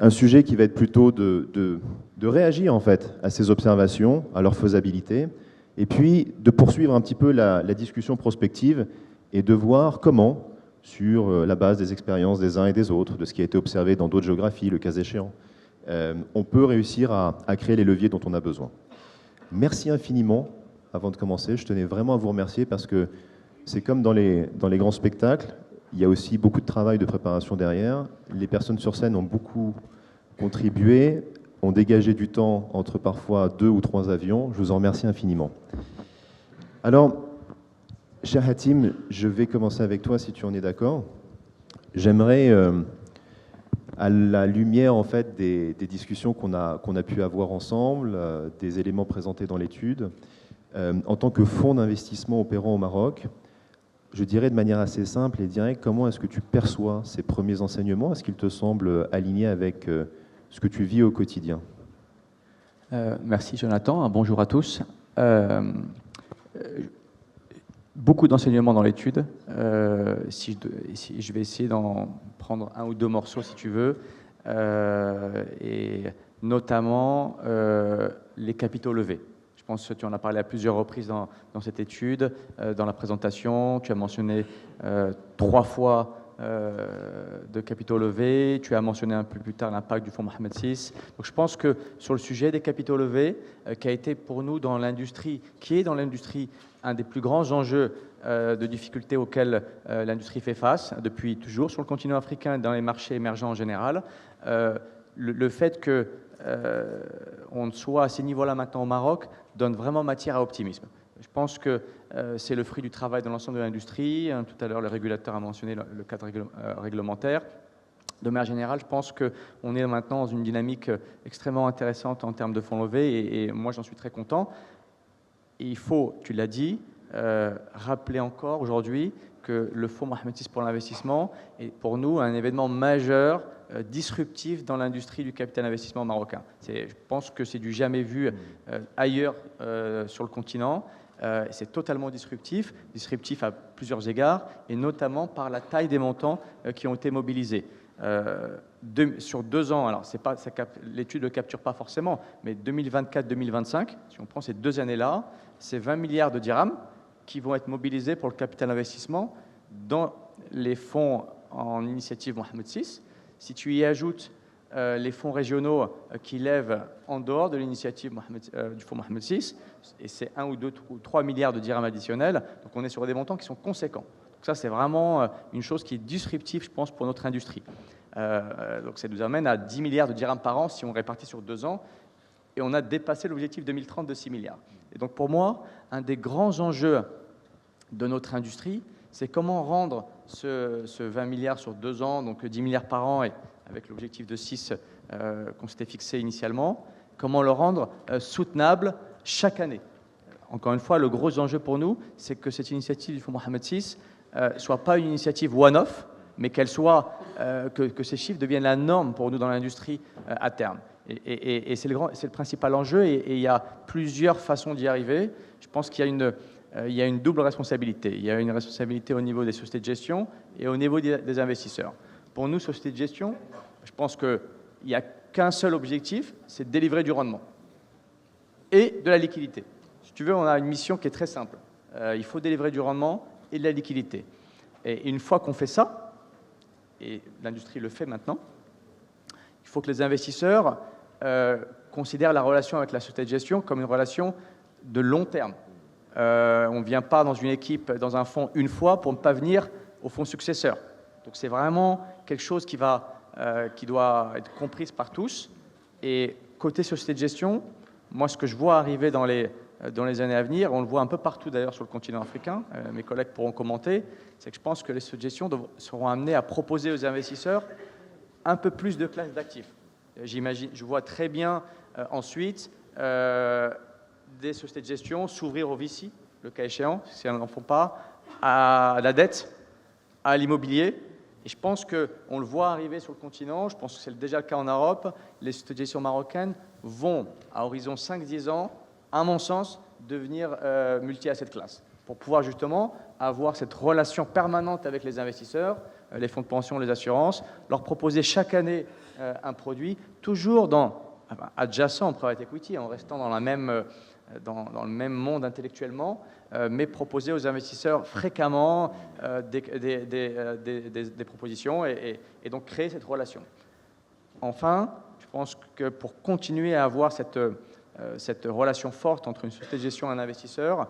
Un sujet qui va être plutôt de réagir, en fait, à ces observations, à leur faisabilité, et puis de poursuivre un petit peu la discussion prospective et de voir comment, sur la base des expériences des uns et des autres, de ce qui a été observé dans d'autres géographies, le cas échéant, on peut réussir à créer les leviers dont on a besoin. Merci infiniment. Avant de commencer, je tenais vraiment à vous remercier parce que c'est comme dans les grands spectacles, il y a aussi beaucoup de travail de préparation derrière. Les personnes sur scène ont beaucoup contribué, ont dégagé du temps entre parfois 2 ou 3 avions. Je vous en remercie infiniment. Alors, cher Hatim, je vais commencer avec toi si tu en es d'accord. J'aimerais, à la lumière en fait des discussions qu'on a pu avoir ensemble, des éléments présentés dans l'étude, en tant que fonds d'investissement opérant au Maroc, je dirais de manière assez simple et directe, comment est-ce que tu perçois ces premiers enseignements? Est-ce qu'ils te semblent alignés avec ce que tu vis au quotidien? Merci Jonathan, bonjour à tous. Beaucoup d'enseignements dans l'étude. Si je vais essayer d'en prendre 1 ou 2 morceaux si tu veux, et notamment les capitaux levés. Je pense que tu en as parlé à plusieurs reprises dans cette étude, dans la présentation. Tu as mentionné 3 fois de capitaux levés. Tu as mentionné un peu plus tard l'impact du fonds Mohamed VI. Donc je pense que sur le sujet des capitaux levés, qui a été pour nous dans l'industrie, qui est dans l'industrie un des plus grands enjeux de difficultés auxquels l'industrie fait face depuis toujours sur le continent africain et dans les marchés émergents en général, le fait que on soit à ces niveaux-là maintenant au Maroc donne vraiment matière à optimisme. Je pense que c'est le fruit du travail de l'ensemble de l'industrie. Tout à l'heure, le régulateur a mentionné le cadre réglementaire. De manière générale, je pense qu'on est maintenant dans une dynamique extrêmement intéressante en termes de fonds levés et moi, j'en suis très content. Et il faut, tu l'as dit, rappeler encore aujourd'hui que le fonds Mohamed VI pour l'investissement est pour nous un événement majeur, disruptif dans l'industrie du capital investissement marocain. Je pense que c'est du jamais vu ailleurs sur le continent. C'est totalement disruptif à plusieurs égards, et notamment par la taille des montants qui ont été mobilisés. Sur 2 ans, alors l'étude ne le capture pas forcément, mais 2024-2025, si on prend ces 2 années-là, c'est 20 milliards de dirhams qui vont être mobilisés pour le capital investissement dans les fonds en initiative Mohamed VI. Si tu y ajoutes les fonds régionaux qui lèvent en dehors de l'initiative du fonds Mohamed VI, et c'est 1 ou 2 ou 3 milliards de dirhams additionnels, donc on est sur des montants qui sont conséquents. Donc ça, c'est vraiment une chose qui est disruptive, je pense, pour notre industrie. Donc ça nous amène à 10 milliards de dirhams par an si on répartit sur 2 ans, et on a dépassé l'objectif 2030 de 6 milliards. Et donc pour moi, un des grands enjeux de notre industrie, c'est comment rendre ce 20 milliards sur 2 ans, donc 10 milliards par an, et avec l'objectif de 6 qu'on s'était fixé initialement, comment le rendre soutenable chaque année. Encore une fois, le gros enjeu pour nous, c'est que cette initiative du fonds Mohamed VI ne soit pas une initiative one-off, mais qu'elle soit, que ces chiffres deviennent la norme pour nous dans l'industrie à terme. Et c'est le principal enjeu, et il y a plusieurs façons d'y arriver. Je pense qu'il y a une double responsabilité. Il y a une responsabilité au niveau des sociétés de gestion et au niveau des investisseurs. Pour nous, sociétés de gestion, je pense qu'il n'y a qu'un seul objectif, c'est de délivrer du rendement et de la liquidité. Si tu veux, on a une mission qui est très simple. Il faut délivrer du rendement et de la liquidité. Et une fois qu'on fait ça, et l'industrie le fait maintenant, il faut que les investisseurs considèrent la relation avec la société de gestion comme une relation de long terme. On ne vient pas dans une équipe, dans un fonds une fois pour ne pas venir au fonds successeur. Donc c'est vraiment quelque chose qui doit être comprise par tous. Et côté société de gestion, moi ce que je vois arriver dans les années à venir, on le voit un peu partout d'ailleurs sur le continent africain, mes collègues pourront commenter, c'est que je pense que les sociétés de gestion seront amenées à proposer aux investisseurs un peu plus de classes d'actifs. Je vois très bien ensuite des sociétés de gestion s'ouvrir au VC, le cas échéant, si elles n'en font pas, à la dette, à l'immobilier. Et je pense qu'on le voit arriver sur le continent, je pense que c'est déjà le cas en Europe, les sociétés de gestion marocaines vont, à horizon 5-10 ans, à mon sens, devenir multi-asset class, pour pouvoir justement avoir cette relation permanente avec les investisseurs, les fonds de pension, les assurances, leur proposer chaque année un produit, toujours adjacent en private equity, en restant dans le même monde intellectuellement, mais proposer aux investisseurs fréquemment des propositions et donc créer cette relation. Enfin, je pense que pour continuer à avoir cette relation forte entre une société de gestion et un investisseur,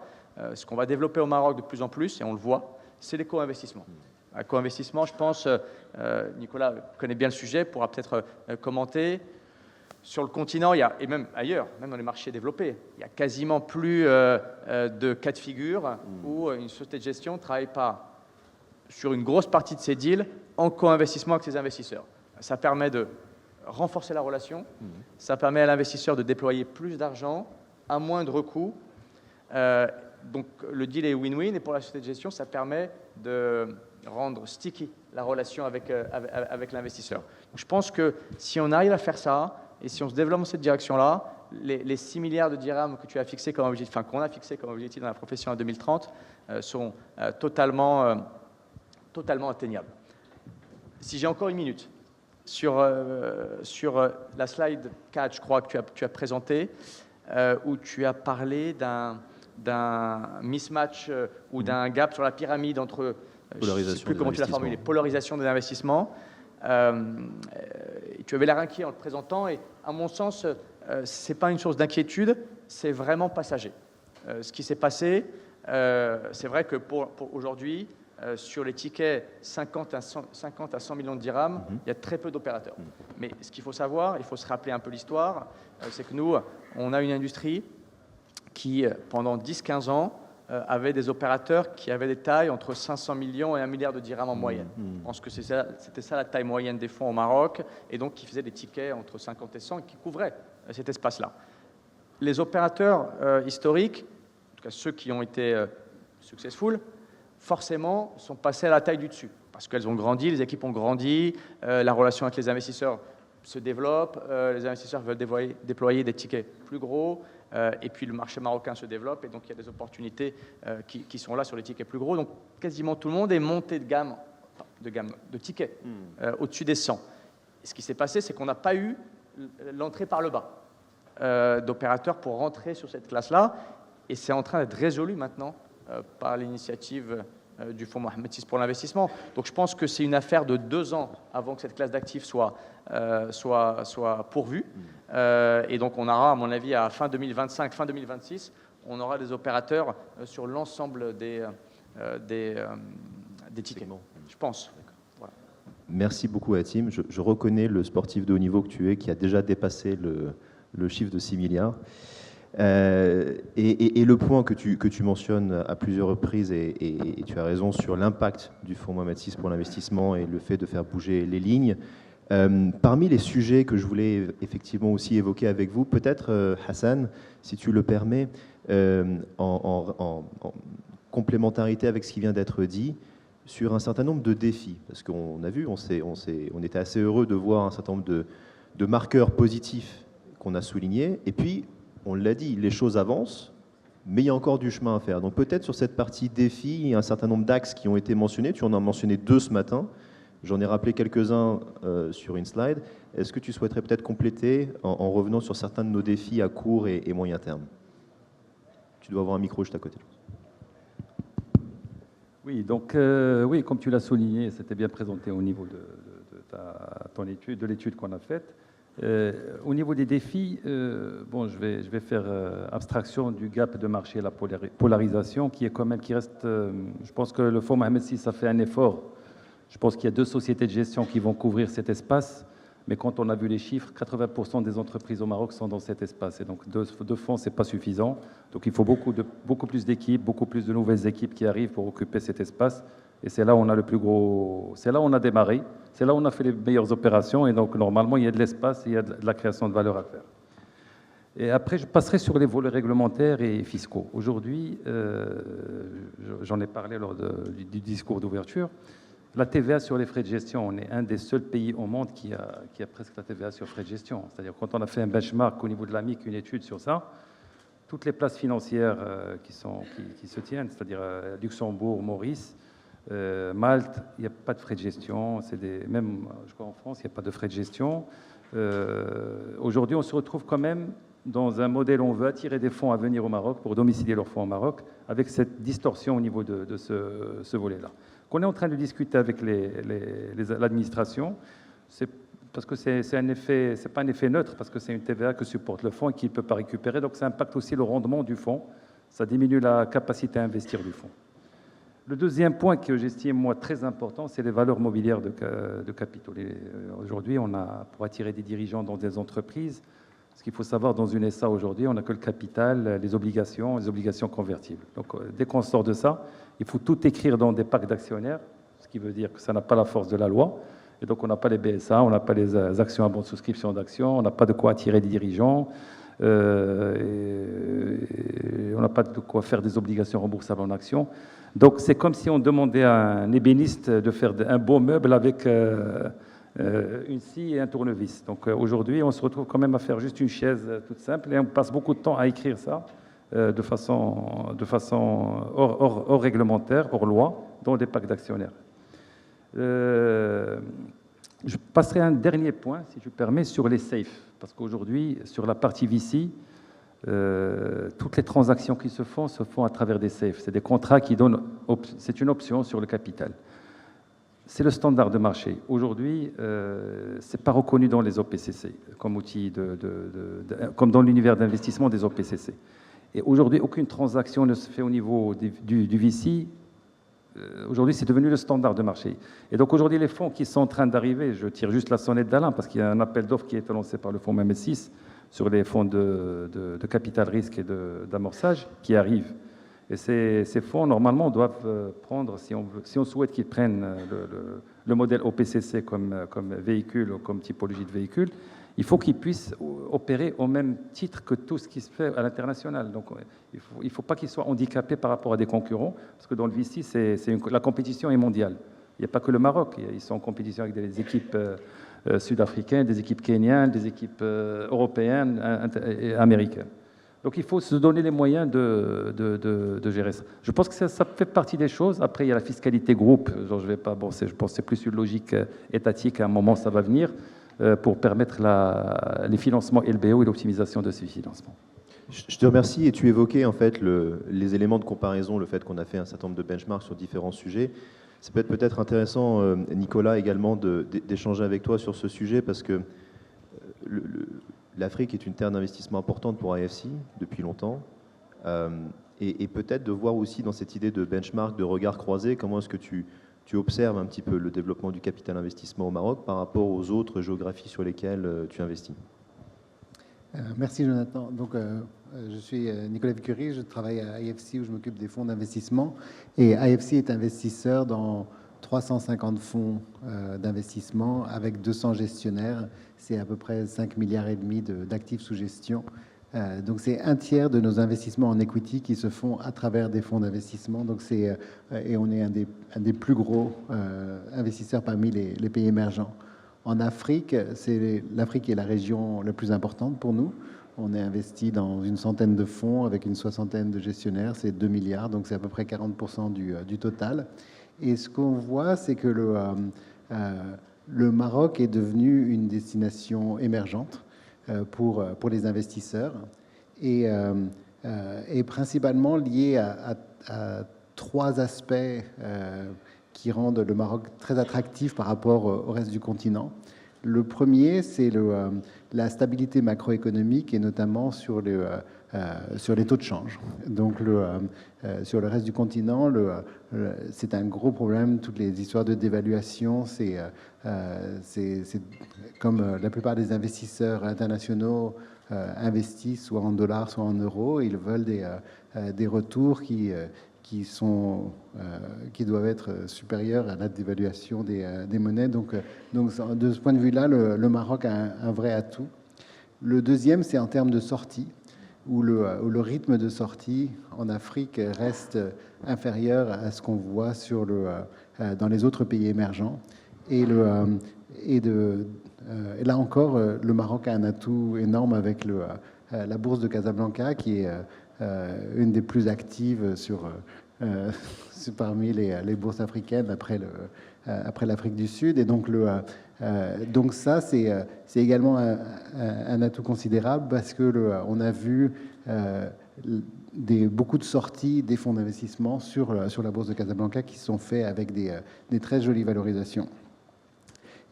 ce qu'on va développer au Maroc de plus en plus, et on le voit, c'est les co-investissements. Un co-investissement, je pense, Nicolas connaît bien le sujet, pourra peut-être commenter. Sur le continent, et même ailleurs, même dans les marchés développés, il n'y a quasiment plus de cas de figure où une société de gestion ne travaille pas sur une grosse partie de ses deals en co-investissement avec ses investisseurs. Ça permet de renforcer la relation, ça permet à l'investisseur de déployer plus d'argent à moindre coût. Donc le deal est win-win, et pour la société de gestion, ça permet de rendre sticky la relation avec l'investisseur. Donc, je pense que si on arrive à faire ça, et si on se développe dans cette direction-là, les 6 milliards de dirhams que tu as fixés comme objectif, qu'on a fixé comme objectif dans la profession à 2030, sont totalement atteignables. Si j'ai encore une minute, sur la slide 4, je crois que tu as présenté, où tu as parlé d'un mismatch ou d'un gap sur la pyramide entre, je ne sais plus comment tu l'as formulé, polarisation des investissements. Tu avais l'air inquiet en le présentant et à mon sens, ce n'est pas une source d'inquiétude, c'est vraiment passager. Ce qui s'est passé, c'est vrai que pour aujourd'hui, sur les tickets 50 à 100 millions de dirhams, il y a très peu d'opérateurs. Mais ce qu'il faut savoir, il faut se rappeler un peu l'histoire, c'est que nous, on a une industrie qui, pendant 10-15 ans, avait des opérateurs qui avaient des tailles entre 500 millions et 1 milliard de dirhams en moyenne. Je pense que c'était ça la taille moyenne des fonds au Maroc, et donc qui faisaient des tickets entre 50 et 100 et qui couvraient cet espace-là. Les opérateurs historiques, en tout cas ceux qui ont été successful, forcément sont passés à la taille du dessus, parce qu'elles ont grandi, les équipes ont grandi, la relation avec les investisseurs se développe, les investisseurs veulent déployer des tickets plus gros, et puis le marché marocain se développe, et donc il y a des opportunités qui sont là sur les tickets plus gros. Donc quasiment tout le monde est monté de gamme de tickets au-dessus des 100. Et ce qui s'est passé, c'est qu'on n'a pas eu l'entrée par le bas d'opérateurs pour rentrer sur cette classe-là, et c'est en train d'être résolu maintenant par l'initiative du Fonds Mohamed VI pour l'investissement. Donc je pense que c'est une affaire de 2 ans avant que cette classe d'actifs soit pourvue. Et donc on aura, à mon avis, à fin 2025, fin 2026, on aura des opérateurs sur l'ensemble des tickets, je pense. Voilà. Merci beaucoup, Hatim. Je reconnais le sportif de haut niveau que tu es, qui a déjà dépassé le chiffre de 6 milliards. Et le point que tu mentionnes à plusieurs reprises, et tu as raison sur l'impact du Fonds Mohamed VI pour l'investissement et le fait de faire bouger les lignes. Parmi les sujets que je voulais effectivement aussi évoquer avec vous, peut-être Hassan, si tu le permets, en complémentarité avec ce qui vient d'être dit, sur un certain nombre de défis, parce qu'on a vu, on était assez heureux de voir un certain nombre de marqueurs positifs qu'on a soulignés, et puis on l'a dit, les choses avancent, mais il y a encore du chemin à faire. Donc peut-être sur cette partie défi, il y a un certain nombre d'axes qui ont été mentionnés. Tu en as mentionné 2 ce matin. J'en ai rappelé quelques-uns sur une slide. Est-ce que tu souhaiterais peut-être compléter en revenant sur certains de nos défis à court et moyen terme? Tu dois avoir un micro juste à côté. Oui, donc oui, comme tu l'as souligné, c'était bien présenté au niveau ton étude, de l'étude qu'on a faite. Au niveau des défis, bon, je vais faire abstraction du gap de marché, la polarisation, qui est quand même, qui reste. Je pense que le Fonds Mohamed VI a fait un effort. Je pense qu'il y a 2 sociétés de gestion qui vont couvrir cet espace, mais quand on a vu les chiffres, 80% des entreprises au Maroc sont dans cet espace, et donc 2 fonds, c'est pas suffisant. Donc il faut beaucoup plus d'équipes, beaucoup plus de nouvelles équipes qui arrivent pour occuper cet espace. Et c'est là où on a le plus gros, c'est là où on a démarré, c'est là où on a fait les meilleures opérations, et donc normalement il y a de l'espace, et il y a de la création de valeur à faire. Et après, je passerai sur les volets réglementaires et fiscaux. Aujourd'hui, j'en ai parlé lors du discours d'ouverture, la TVA sur les frais de gestion, on est un des seuls pays au monde qui a presque la TVA sur frais de gestion. C'est-à-dire quand on a fait un benchmark au niveau de l'AMIC, une étude sur ça, toutes les places financières qui se tiennent, c'est-à-dire Luxembourg, Maurice, Malte, il n'y a pas de frais de gestion. Même, je crois, en France, il n'y a pas de frais de gestion. Aujourd'hui, on se retrouve quand même dans un modèle où on veut attirer des fonds à venir au Maroc pour domicilier leurs fonds au Maroc, avec cette distorsion au niveau de ce volet-là. Qu'on est en train de discuter avec l'administration, c'est parce que c'est pas un effet neutre, parce que c'est une TVA que supporte le fonds et qu'il ne peut pas récupérer, donc ça impacte aussi le rendement du fonds, ça diminue la capacité à investir du fonds. Le deuxième point que j'estime, moi, très important, c'est les valeurs mobilières de capitaux. Aujourd'hui, pour attirer des dirigeants dans des entreprises, ce qu'il faut savoir, dans une SA aujourd'hui, on n'a que le capital, les obligations convertibles. Donc, dès qu'on sort de ça, il faut tout écrire dans des packs d'actionnaires, ce qui veut dire que ça n'a pas la force de la loi. Et donc, on n'a pas les BSA, on n'a pas les actions à bonne souscription d'actions, on n'a pas de quoi attirer des dirigeants, et on n'a pas de quoi faire des obligations remboursables en actions. Donc, c'est comme si on demandait à un ébéniste de faire un beau meuble avec une scie et un tournevis. Donc, aujourd'hui, on se retrouve quand même à faire juste une chaise toute simple et on passe beaucoup de temps à écrire ça de façon hors réglementaire, hors loi, dans des packs d'actionnaires. Je passerai à un dernier point, si je permets, sur les safes. Parce qu'aujourd'hui, sur la partie VC, toutes les transactions qui se font à travers des safes. C'est des contrats qui donnent, c'est une option sur le capital. C'est le standard de marché. Aujourd'hui, ce n'est pas reconnu dans les OPCC comme outil, comme dans l'univers d'investissement des OPCC. Et aujourd'hui, aucune transaction ne se fait au niveau du VC. Aujourd'hui, c'est devenu le standard de marché. Et donc aujourd'hui, les fonds qui sont en train d'arriver, je tire juste la sonnette d'alarme parce qu'il y a un appel d'offres qui a été lancé par le fonds MS6 sur les fonds de capital risque et d'amorçage qui arrivent. Et ces fonds, normalement, doivent prendre, si on souhaite qu'ils prennent le modèle OPCC comme véhicule ou comme typologie de véhicule, il faut qu'ils puissent opérer au même titre que tout ce qui se fait à l'international. Donc, il ne faut pas qu'ils soient handicapés par rapport à des concurrents, parce que dans le VC, la compétition est mondiale. Il n'y a pas que le Maroc. Ils sont en compétition avec des équipes sud-africaines, des équipes kenyanes, des équipes européennes et américaines. Donc, il faut se donner les moyens de gérer ça. Je pense que ça fait partie des choses. Après, il y a la fiscalité groupe. Genre, je pense que c'est plus une logique étatique. À un moment, ça va venir pour permettre les financements LBO et l'optimisation de ces financements. Je te remercie et tu évoquais en fait les éléments de comparaison, le fait qu'on a fait un certain nombre de benchmarks sur différents sujets. Ça peut être intéressant, Nicolas, également d'échanger avec toi sur ce sujet parce que l'Afrique est une terre d'investissement importante pour IFC depuis longtemps et peut-être de voir aussi dans cette idée de benchmark, de regard croisé, comment est-ce que tu observes un petit peu le développement du capital investissement au Maroc par rapport aux autres géographies sur lesquelles tu investis. Merci Jonathan. Donc, je suis Nicolas Vicurie, je travaille à IFC où je m'occupe des fonds d'investissement et IFC est investisseur dans 350 fonds d'investissement avec 200 gestionnaires. C'est à peu près 5,5 milliards d'actifs sous gestion. Donc c'est un tiers de nos investissements en equity qui se font à travers des fonds d'investissement. Donc et on est un des plus gros investisseurs parmi les pays émergents. En Afrique, l'Afrique est la région la plus importante pour nous. On est investi dans une centaine de fonds avec une soixantaine de gestionnaires, c'est 2 milliards, donc c'est à peu près 40% du total. Et ce qu'on voit, c'est que le Maroc est devenu une destination émergente pour les investisseurs et principalement lié à trois aspects qui rendent le Maroc très attractif par rapport au reste du continent. Le premier, c'est la stabilité macroéconomique et notamment sur les taux de change. Donc, sur le reste du continent, c'est un gros problème. Toutes les histoires de dévaluation, c'est comme la plupart des investisseurs internationaux investissent soit en dollars, soit en euros. Ils veulent des retours qui doivent être supérieurs à la dévaluation des monnaies. Donc, de ce point de vue-là, le Maroc a un vrai atout. Le deuxième, c'est en termes de sortie, où le rythme de sortie en Afrique reste inférieur à ce qu'on voit dans les autres pays émergents. Et là encore, le Maroc a un atout énorme avec la bourse de Casablanca, qui est une des plus actives parmi les bourses africaines après l'Afrique du Sud. Et donc, ça, c'est également un atout considérable parce que on a vu beaucoup de sorties des fonds d'investissement sur la bourse de Casablanca qui sont faits avec des très jolies valorisations.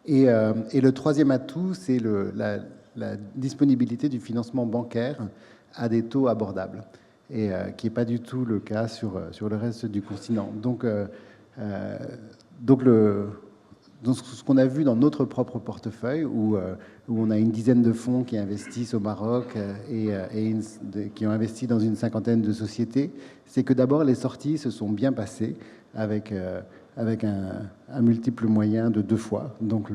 Et le troisième atout, c'est la disponibilité du financement bancaire à des taux abordables, et qui n'est pas du tout le cas sur le reste du continent. Donc ce qu'on a vu dans notre propre portefeuille, où on a une dizaine de fonds qui investissent au Maroc et qui ont investi dans une cinquantaine de sociétés, c'est que d'abord les sorties se sont bien passées avec un multiple moyen de 2 fois, donc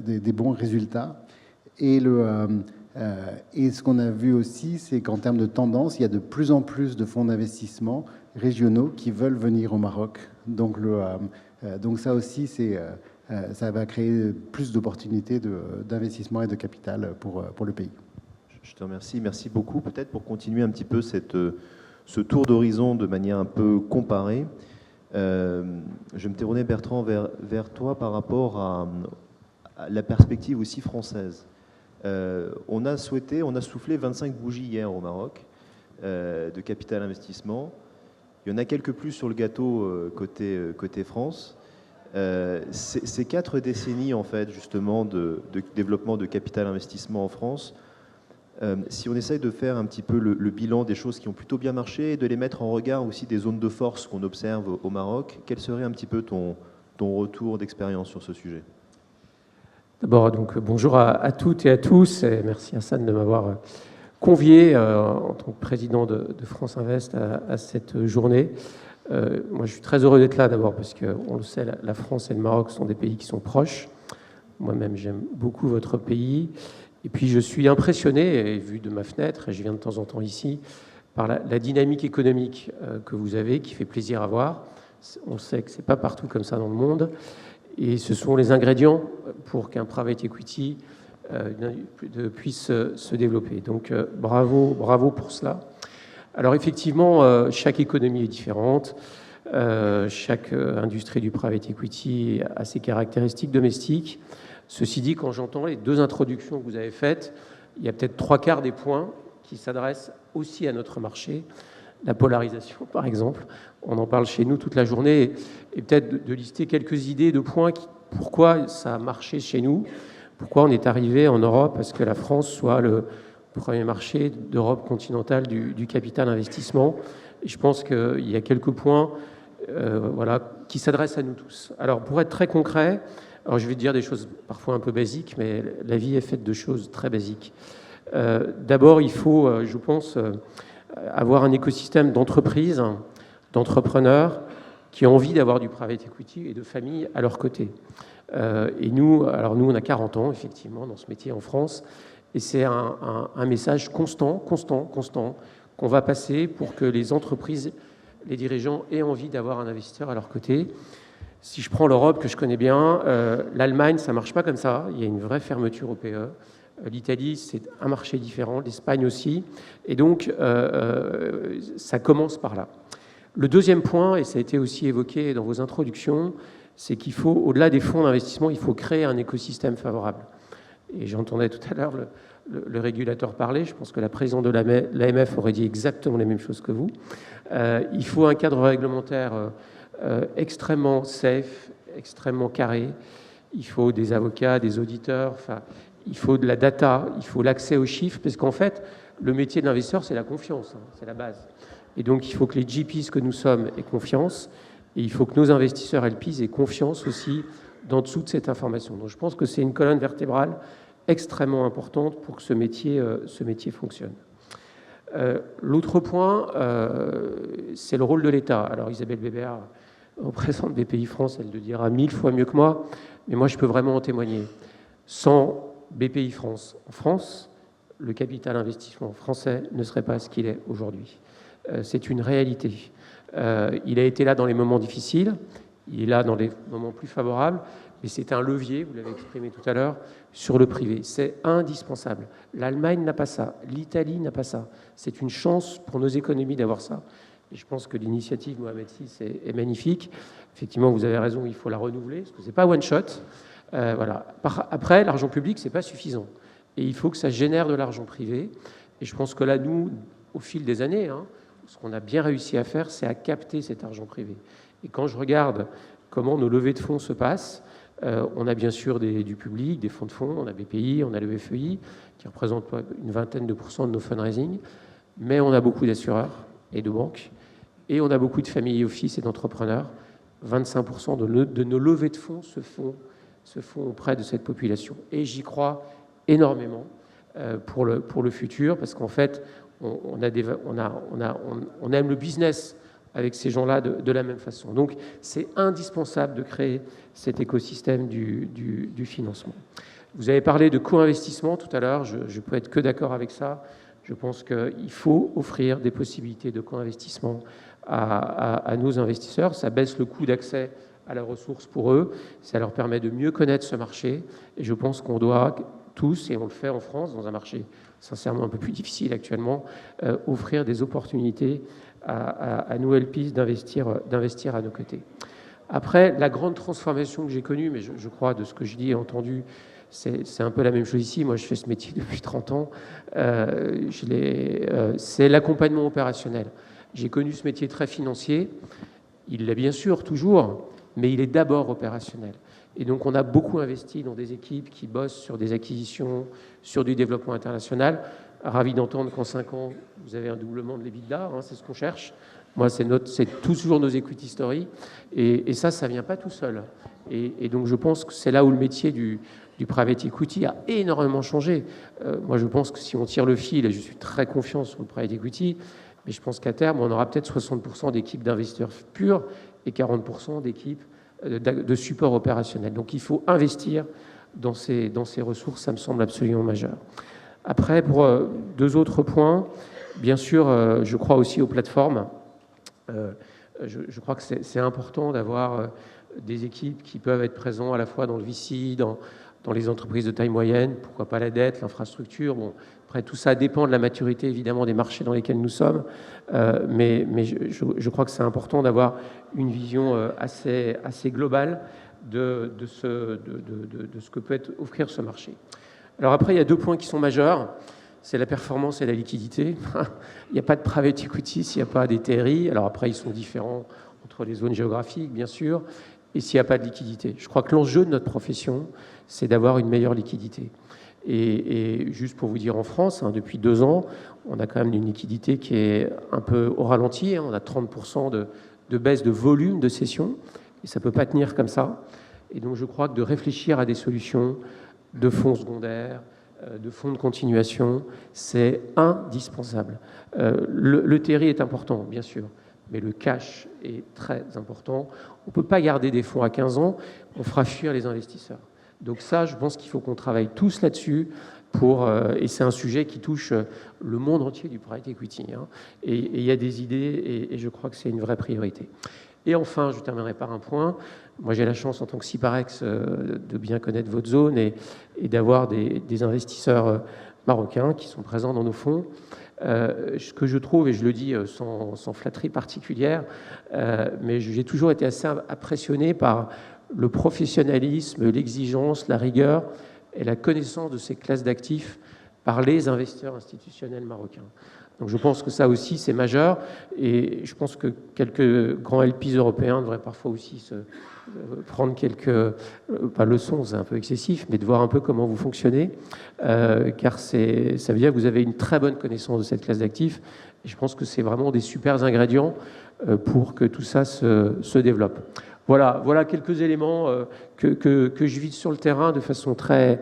des bons résultats. Et ce qu'on a vu aussi, c'est qu'en termes de tendance, il y a de plus en plus de fonds d'investissement régionaux qui veulent venir au Maroc. Donc ça aussi, ça va créer plus d'opportunités d'investissement et de capital pour le pays. Je te remercie. Merci beaucoup. Peut-être pour continuer un petit peu ce tour d'horizon de manière un peu comparée, Je me tournais, Bertrand, vers toi par rapport à la perspective aussi française. On a soufflé 25 bougies hier au Maroc de capital investissement. Il y en a quelques plus sur le gâteau côté France. Ces 4 décennies, en fait, justement, de développement de capital investissement en France, si on essaye de faire un petit peu le bilan des choses qui ont plutôt bien marché et de les mettre en regard aussi des zones de force qu'on observe au Maroc, quel serait un petit peu ton retour d'expérience sur ce sujet ? D'abord, donc, bonjour à toutes et à tous, et merci Hassan de m'avoir convié en tant que président de France Invest à cette journée. Moi, je suis très heureux d'être là d'abord parce qu'on le sait, la France et le Maroc sont des pays qui sont proches. Moi-même, j'aime beaucoup votre pays. Et puis, je suis impressionné, et vu de ma fenêtre, et je viens de temps en temps ici, par la dynamique économique que vous avez, qui fait plaisir à voir. On sait que ce n'est pas partout comme ça dans le monde. Et ce sont les ingrédients pour qu'un private equity puisse se développer. Donc, bravo pour cela. Alors, effectivement, chaque économie est différente. Chaque industrie du private equity a ses caractéristiques domestiques. Ceci dit, quand j'entends les 2 introductions que vous avez faites, il y a peut-être 3/4 des points qui s'adressent aussi à notre marché. La polarisation, par exemple, on en parle chez nous toute la journée, et peut-être de lister quelques idées de points, pourquoi ça a marché chez nous, pourquoi on est arrivé en Europe à ce que la France soit le premier marché d'Europe continentale du capital investissement. Et je pense qu'il y a quelques points qui s'adressent à nous tous. Alors, pour être très concret, alors je vais dire des choses parfois un peu basiques, mais la vie est faite de choses très basiques. D'abord, il faut, je pense, avoir un écosystème d'entreprises, d'entrepreneurs qui ont envie d'avoir du private equity et de familles à leur côté. Et nous, on a 40 ans, effectivement, dans ce métier en France, et c'est un message constant, qu'on va passer pour que les entreprises, les dirigeants aient envie d'avoir un investisseur à leur côté. Si je prends l'Europe, que je connais bien, l'Allemagne, ça ne marche pas comme ça. Il y a une vraie fermeture au PE. L'Italie, c'est un marché différent, l'Espagne aussi. Et donc, ça commence par là. Le deuxième point, et ça a été aussi évoqué dans vos introductions, c'est qu'il faut, au-delà des fonds d'investissement, il faut créer un écosystème favorable. Et j'entendais tout à l'heure le régulateur parler. Je pense que la présidente de l'AMF aurait dit exactement les mêmes choses que vous. Il faut un cadre réglementaire extrêmement safe, extrêmement carré. Il faut des avocats, des auditeurs, il faut de la data, il faut l'accès aux chiffres, parce qu'en fait, le métier de l'investisseur, c'est la confiance, c'est la base. Et donc, il faut que les GPs que nous sommes aient confiance, et il faut que nos investisseurs LPs aient confiance aussi dans dessous de cette information. Donc, je pense que c'est une colonne vertébrale extrêmement importante pour que ce métier fonctionne. L'autre point, c'est le rôle de l'État. Alors, Isabelle Bébert représente BPI-France, elle le dira 1000 fois mieux que moi, mais moi, je peux vraiment en témoigner. Sans BPI-France en France, le capital investissement français ne serait pas ce qu'il est aujourd'hui. C'est une réalité. Il a été là dans les moments difficiles, il est là dans les moments plus favorables, mais c'est un levier, vous l'avez exprimé tout à l'heure, sur le privé. C'est indispensable. L'Allemagne n'a pas ça, l'Italie n'a pas ça. C'est une chance pour nos économies d'avoir ça. Et je pense que l'initiative Mohamed VI est magnifique. Effectivement, vous avez raison, il faut la renouveler, parce que ce n'est pas one shot. Voilà. Après, l'argent public, ce n'est pas suffisant. Et il faut que ça génère de l'argent privé. Et je pense que là, nous, au fil des années, ce qu'on a bien réussi à faire, c'est à capter cet argent privé. Et quand je regarde comment nos levées de fonds se passent, on a bien sûr du public, des fonds de fonds, on a BPI, on a le FEI, qui représentent une vingtaine de % de nos fundraising, mais on a beaucoup d'assureurs et de banques, et on a beaucoup de family office et d'entrepreneurs. 25% de nos levées de fonds se font auprès de cette population. Et j'y crois énormément pour le futur, parce qu'en fait, on aime le business avec ces gens-là de la même façon. Donc, c'est indispensable de créer cet écosystème du financement. Vous avez parlé de co-investissement tout à l'heure, je peux être que d'accord avec ça. Je pense qu'il faut offrir des possibilités de co-investissement à nos investisseurs. Ça baisse le coût d'accès à la ressource pour eux, ça leur permet de mieux connaître ce marché. Et je pense qu'on doit tous, et on le fait en France, dans un marché sincèrement un peu plus difficile actuellement, offrir des opportunités à nous LPs d'investir à nos côtés. Après, la grande transformation que j'ai connue, mais je crois de ce que je dis et entendu, c'est un peu la même chose ici. Moi, je fais ce métier depuis 30 ans. C'est l'accompagnement opérationnel. J'ai connu ce métier très financier. Il l'est bien sûr toujours, mais il est d'abord opérationnel. Et donc, on a beaucoup investi dans des équipes qui bossent sur des acquisitions, sur du développement international. Ravi d'entendre qu'en 5 ans, vous avez un doublement de l'EBITDA, c'est ce qu'on cherche. Moi, c'est toujours nos equity stories. Et ça ne vient pas tout seul. Et donc, je pense que c'est là où le métier du private equity a énormément changé. Moi, je pense que si on tire le fil, et je suis très confiant sur le private equity, mais je pense qu'à terme, on aura peut-être 60% d'équipes d'investisseurs purs et 40% d'équipes de support opérationnel. Donc, il faut investir dans ces ressources, ça me semble absolument majeur. Après, pour 2 autres points, bien sûr, je crois aussi aux plateformes. Je crois que c'est important d'avoir des équipes qui peuvent être présentes à la fois dans le VC, dans les entreprises de taille moyenne, pourquoi pas la dette, l'infrastructure. Bon, après, tout ça dépend de la maturité, évidemment, des marchés dans lesquels nous sommes. Mais je crois que c'est important d'avoir une vision assez globale de ce que peut offrir ce marché. Alors après, il y a 2 points qui sont majeurs. C'est la performance et la liquidité. Il n'y a pas de private equity s'il n'y a pas des TRI. Alors après, ils sont différents entre les zones géographiques, bien sûr, et s'il n'y a pas de liquidité. Je crois que l'enjeu de notre profession, c'est d'avoir une meilleure liquidité. Et juste pour vous dire, en France, depuis 2 ans, on a quand même une liquidité qui est un peu au ralenti. On a 30% de baisse de volume de cession, et ça ne peut pas tenir comme ça. Et donc, je crois que de réfléchir à des solutions de fonds secondaires, de fonds de continuation, c'est indispensable. Le TRI est important, bien sûr, mais le cash est très important. On ne peut pas garder des fonds à 15 ans, on fera fuir les investisseurs. Donc ça, je pense qu'il faut qu'on travaille tous là-dessus, et c'est un sujet qui touche le monde entier du private equity. Et il y a des idées, et je crois que c'est une vraie priorité. Et enfin, je terminerai par un point. Moi, j'ai la chance, en tant que Ciparex, de bien connaître votre zone et d'avoir des investisseurs marocains qui sont présents dans nos fonds. Ce que je trouve, et je le dis sans flatterie particulière, mais j'ai toujours été assez impressionné par le professionnalisme, l'exigence, la rigueur et la connaissance de ces classes d'actifs par les investisseurs institutionnels marocains. Donc je pense que ça aussi, c'est majeur, et je pense que quelques grands LPs européens devraient parfois aussi prendre quelques leçons, c'est un peu excessif, mais de voir un peu comment vous fonctionnez, car ça veut dire que vous avez une très bonne connaissance de cette classe d'actifs, et je pense que c'est vraiment des super ingrédients pour que tout ça se développe. Voilà quelques éléments que je vis sur le terrain de façon très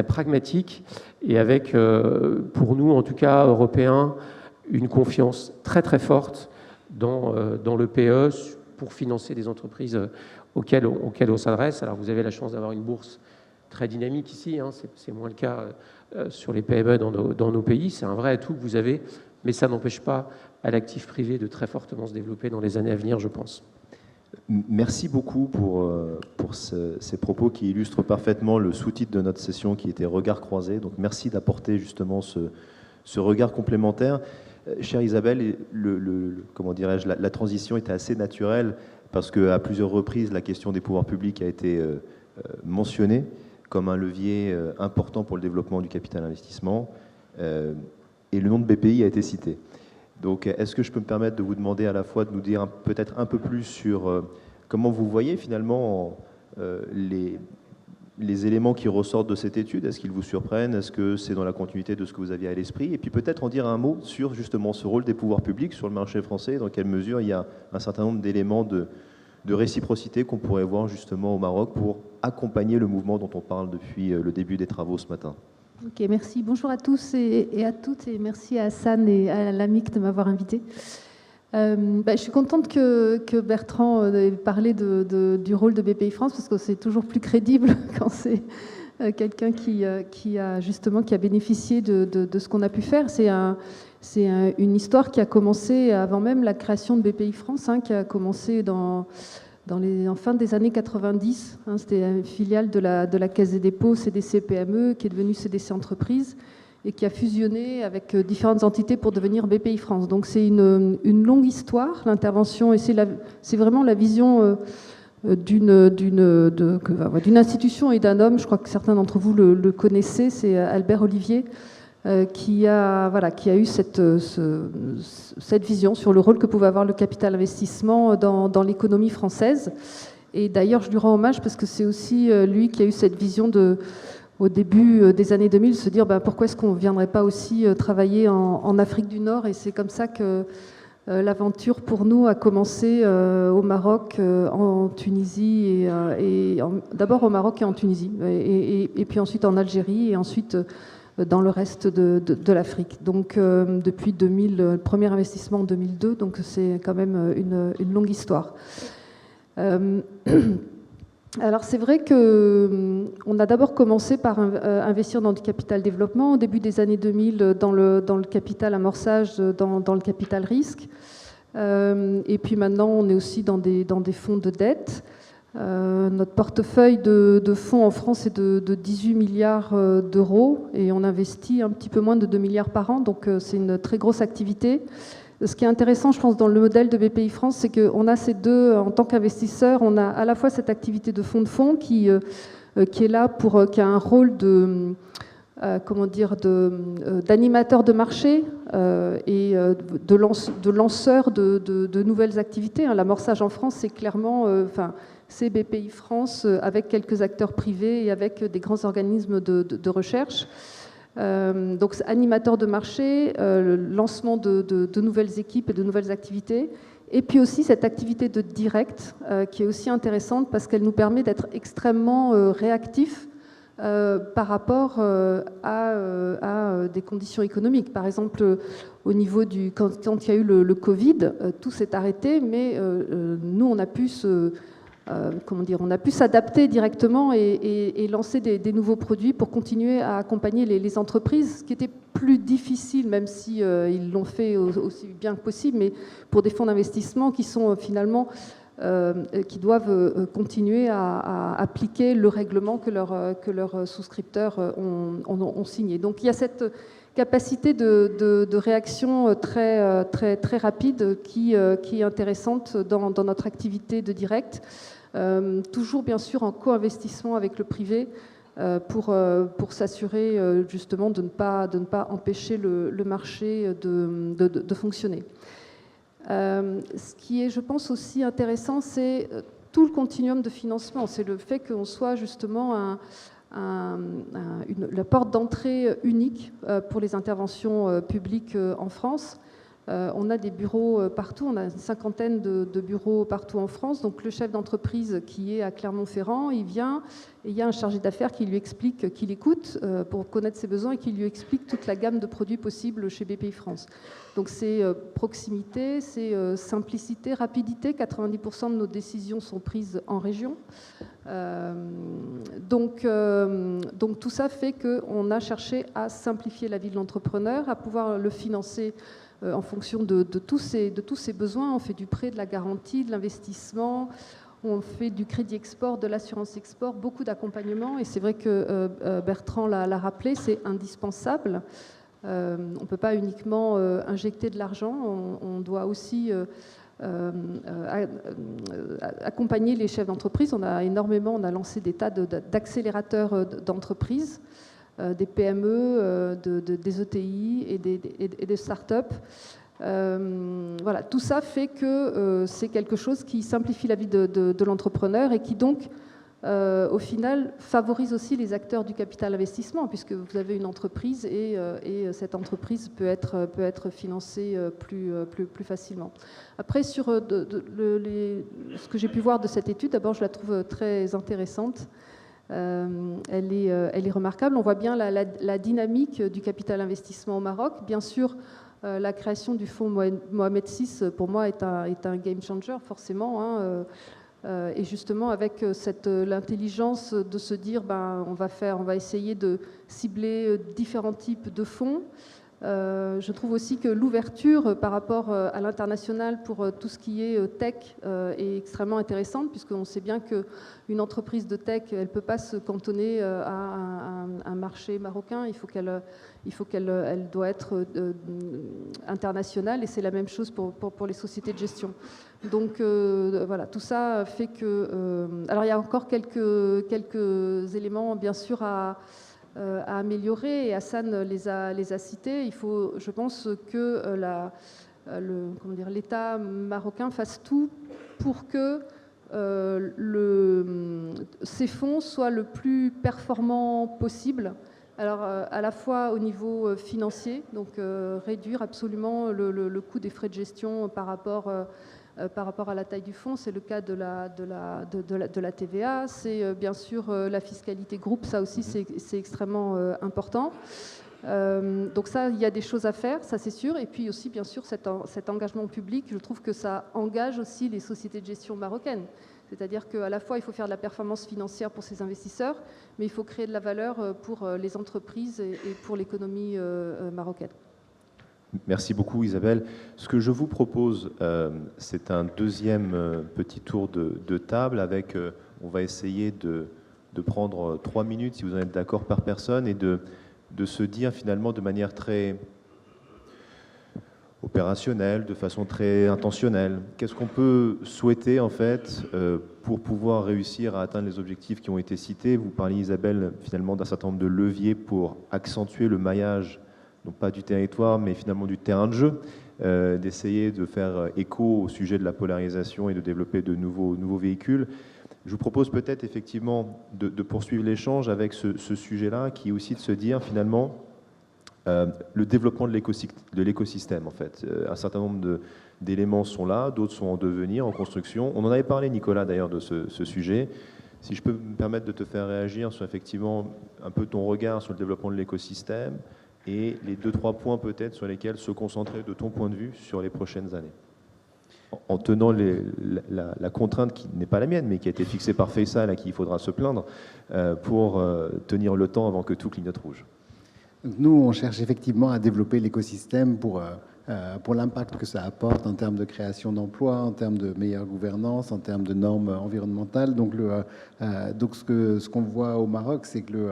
pragmatique, et avec, pour nous en tout cas, Européens, une confiance très forte dans le PE pour financer des entreprises auxquelles on s'adresse. Alors vous avez la chance d'avoir une bourse très dynamique ici, c'est moins le cas sur les PME dans nos pays, c'est un vrai atout que vous avez, mais ça n'empêche pas à l'actif privé de très fortement se développer dans les années à venir, je pense. Merci beaucoup pour ces propos qui illustrent parfaitement le sous-titre de notre session qui était « Regard croisé ». Donc merci d'apporter justement ce regard complémentaire. Chère Isabelle, comment dirais-je, la transition était assez naturelle parce qu'à plusieurs reprises, la question des pouvoirs publics a été mentionnée comme un levier important pour le développement du capital investissement, et le nom de BPI a été cité. Donc, est-ce que je peux me permettre de vous demander à la fois de nous dire peut-être un peu plus sur comment vous voyez finalement les éléments qui ressortent de cette étude? Est-ce qu'ils vous surprennent? Est-ce que c'est dans la continuité de ce que vous aviez à l'esprit? Et puis peut-être en dire un mot sur justement ce rôle des pouvoirs publics sur le marché français, dans quelle mesure il y a un certain nombre d'éléments de réciprocité qu'on pourrait voir justement au Maroc pour accompagner le mouvement dont on parle depuis le début des travaux ce matin. Ok, merci. Bonjour à tous et à toutes, et merci à Hassan et à l'AMIC de m'avoir invité. Je suis contente que Bertrand ait parlé du rôle de BPI France, parce que c'est toujours plus crédible quand c'est quelqu'un qui a bénéficié de ce qu'on a pu faire. C'est une histoire qui a commencé avant même la création de BPI France, qui a commencé en fin des années 90. C'était une filiale de la Caisse des dépôts, CDC PME, qui est devenue CDC Entreprises, et qui a fusionné avec différentes entités pour devenir BPI France. Donc c'est une longue histoire, l'intervention, et c'est vraiment la vision d'une institution et d'un homme. Je crois que certains d'entre vous le connaissez, c'est Albert Olivier, qui a eu cette vision sur le rôle que pouvait avoir le capital investissement dans l'économie française. Et d'ailleurs, je lui rends hommage parce que c'est aussi lui qui a eu cette vision au début des années 2000, se dire pourquoi est-ce qu'on ne viendrait pas aussi travailler en Afrique du Nord. Et c'est comme ça que l'aventure pour nous a commencé au Maroc, en Tunisie, d'abord au Maroc et en Tunisie, et puis ensuite en Algérie, et ensuite dans le reste de l'Afrique. Donc depuis 2000, le premier investissement en 2002, donc c'est quand même une longue histoire. Alors c'est vrai qu'on a d'abord commencé par investir dans du capital développement au début des années 2000, dans le capital amorçage, dans le capital risque. Et puis maintenant, on est aussi dans des fonds de dette. Notre portefeuille de fonds en France est de 18 milliards d'euros et on investit un petit peu moins de 2 milliards par an, donc c'est une très grosse activité. Ce qui est intéressant, je pense, dans le modèle de BPI France, c'est qu'on a ces deux, en tant qu'investisseur, on a à la fois cette activité de fonds qui est là qui a un rôle d'animateur de marché et de lanceur de nouvelles activités. L'amorçage en France, c'est clairement, c'est BPI France avec quelques acteurs privés et avec des grands organismes de recherche. Donc animateur de marché, lancement de nouvelles équipes et de nouvelles activités, et puis aussi cette activité de direct qui est aussi intéressante parce qu'elle nous permet d'être extrêmement réactifs par rapport à des conditions économiques. Par exemple, au niveau quand il y a eu le Covid, tout s'est arrêté, mais nous on a pu on a pu s'adapter directement et lancer des nouveaux produits pour continuer à accompagner les entreprises, ce qui était plus difficile, même si ils l'ont fait aussi bien que possible, mais pour des fonds d'investissement qui sont finalement qui doivent continuer à appliquer le règlement que leurs souscripteurs ont signé. Donc il y a cette capacité de réaction très rapide qui est intéressante dans notre activité de direct. Toujours bien sûr en co-investissement avec le privé pour s'assurer justement de ne pas empêcher le marché de fonctionner. Ce qui est, je pense, aussi intéressant, c'est tout le continuum de financement. C'est le fait qu'on soit justement la porte d'entrée unique pour les interventions publiques en France. On a des bureaux partout, on a une cinquantaine de bureaux partout en France. Donc le chef d'entreprise qui est à Clermont-Ferrand, il vient et il y a un chargé d'affaires qui lui explique, qui l'écoute pour connaître ses besoins et qui lui explique toute la gamme de produits possibles chez BPI France. Donc c'est proximité, c'est simplicité, rapidité. 90% de nos décisions sont prises en région. Donc tout ça fait qu'on a cherché à simplifier la vie de l'entrepreneur, à pouvoir le financer en fonction de tous ces besoins. On fait du prêt, de la garantie, de l'investissement, on fait du crédit export, de l'assurance export, beaucoup d'accompagnement. Et c'est vrai que Bertrand l'a rappelé, c'est indispensable. On ne peut pas uniquement injecter de l'argent, on doit aussi accompagner les chefs d'entreprise. On a lancé des tas d'accélérateurs d'entreprises, des PME, des ETI et des start-up. Voilà, tout ça fait que c'est quelque chose qui simplifie la vie de l'entrepreneur et qui donc, au final, favorise aussi les acteurs du capital investissement, puisque vous avez une entreprise et cette entreprise peut être financée plus facilement. Après, sur ce que j'ai pu voir de cette étude, d'abord, je la trouve très intéressante. Elle est remarquable. On voit bien la dynamique du capital investissement au Maroc. Bien sûr, la création du fonds Mohamed VI, pour moi, est un game changer, forcément. Et justement, avec l'intelligence de se dire, on va essayer de cibler différents types de fonds, Je trouve aussi que l'ouverture par rapport à l'international pour tout ce qui est tech est extrêmement intéressante, puisqu'on sait bien qu'une entreprise de tech, elle ne peut pas se cantonner à un marché marocain, il faut qu'elle doit être internationale, et c'est la même chose pour les sociétés de gestion. Donc voilà, tout ça fait que... alors il y a encore quelques éléments, bien sûr, à améliorer, et Hassan les a cités. Il faut, je pense, que l'État marocain fasse tout pour que ces fonds soient le plus performants possible. Alors, à la fois au niveau financier, donc réduire absolument le coût des frais de gestion par rapport à la taille du fonds, c'est le cas de la TVA, c'est bien sûr la fiscalité groupe, ça aussi c'est extrêmement important. Donc ça, il y a des choses à faire, ça c'est sûr, et puis aussi bien sûr cet engagement public, je trouve que ça engage aussi les sociétés de gestion marocaines. C'est-à-dire qu'à la fois, il faut faire de la performance financière pour ces investisseurs, mais il faut créer de la valeur pour les entreprises et pour l'économie marocaine. Merci beaucoup Isabelle. Ce que je vous propose, c'est un deuxième petit tour de table avec, on va essayer de prendre 3 minutes, si vous en êtes d'accord, par personne, et de se dire finalement de manière très opérationnelle, de façon très intentionnelle, qu'est-ce qu'on peut souhaiter en fait pour pouvoir réussir à atteindre les objectifs qui ont été cités. Vous parliez Isabelle finalement d'un certain nombre de leviers pour accentuer le maillage, non pas du territoire, mais finalement du terrain de jeu, d'essayer de faire écho au sujet de la polarisation et de développer de nouveaux véhicules. Je vous propose peut-être effectivement de poursuivre l'échange avec ce sujet-là, qui est aussi de se dire finalement le développement de l'écosystème en fait. Un certain nombre d'éléments sont là, d'autres sont en devenir, en construction. On en avait parlé Nicolas d'ailleurs de ce sujet. Si je peux me permettre de te faire réagir sur effectivement un peu ton regard sur le développement de l'écosystème, et les 2-3 points peut-être sur lesquels se concentrer de ton point de vue sur les prochaines années. En tenant la contrainte qui n'est pas la mienne, mais qui a été fixée par Faisal, à qui il faudra se plaindre, pour tenir le temps avant que tout clignote rouge. Nous, on cherche effectivement à développer l'écosystème pour l'impact que ça apporte en termes de création d'emplois, en termes de meilleure gouvernance, en termes de normes environnementales. Donc ce qu'on voit au Maroc, c'est que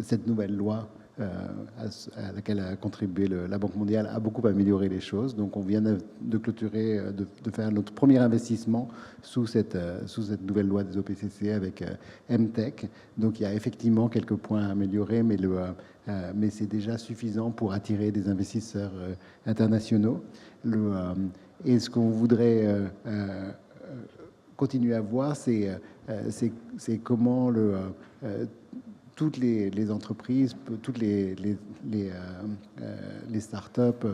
cette nouvelle loi à laquelle a contribué la Banque mondiale a beaucoup amélioré les choses. Donc on vient de clôturer, de faire notre premier investissement sous cette nouvelle loi des OPCC avec MTech. Donc il y a effectivement quelques points à améliorer, mais c'est déjà suffisant pour attirer des investisseurs internationaux. Et ce qu'on voudrait continuer à voir, c'est comment toutes les entreprises, toutes les startups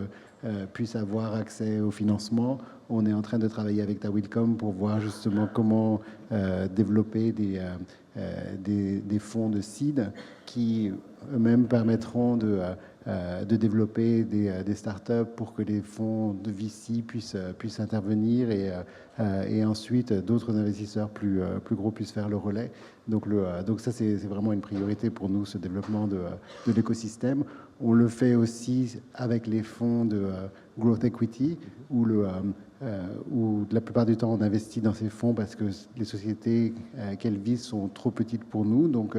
puissent avoir accès au financement. On est en train de travailler avec Tawilcom pour voir justement comment développer des fonds de seed qui eux-mêmes permettront de développer des startups pour que les fonds de VC puissent intervenir et ensuite d'autres investisseurs plus gros puissent faire le relais. Donc ça, c'est vraiment une priorité pour nous, ce développement de l'écosystème. On le fait aussi avec les fonds de Growth Equity, où la plupart du temps, on investit dans ces fonds parce que les sociétés qu'elles visent sont trop petites pour nous. Donc,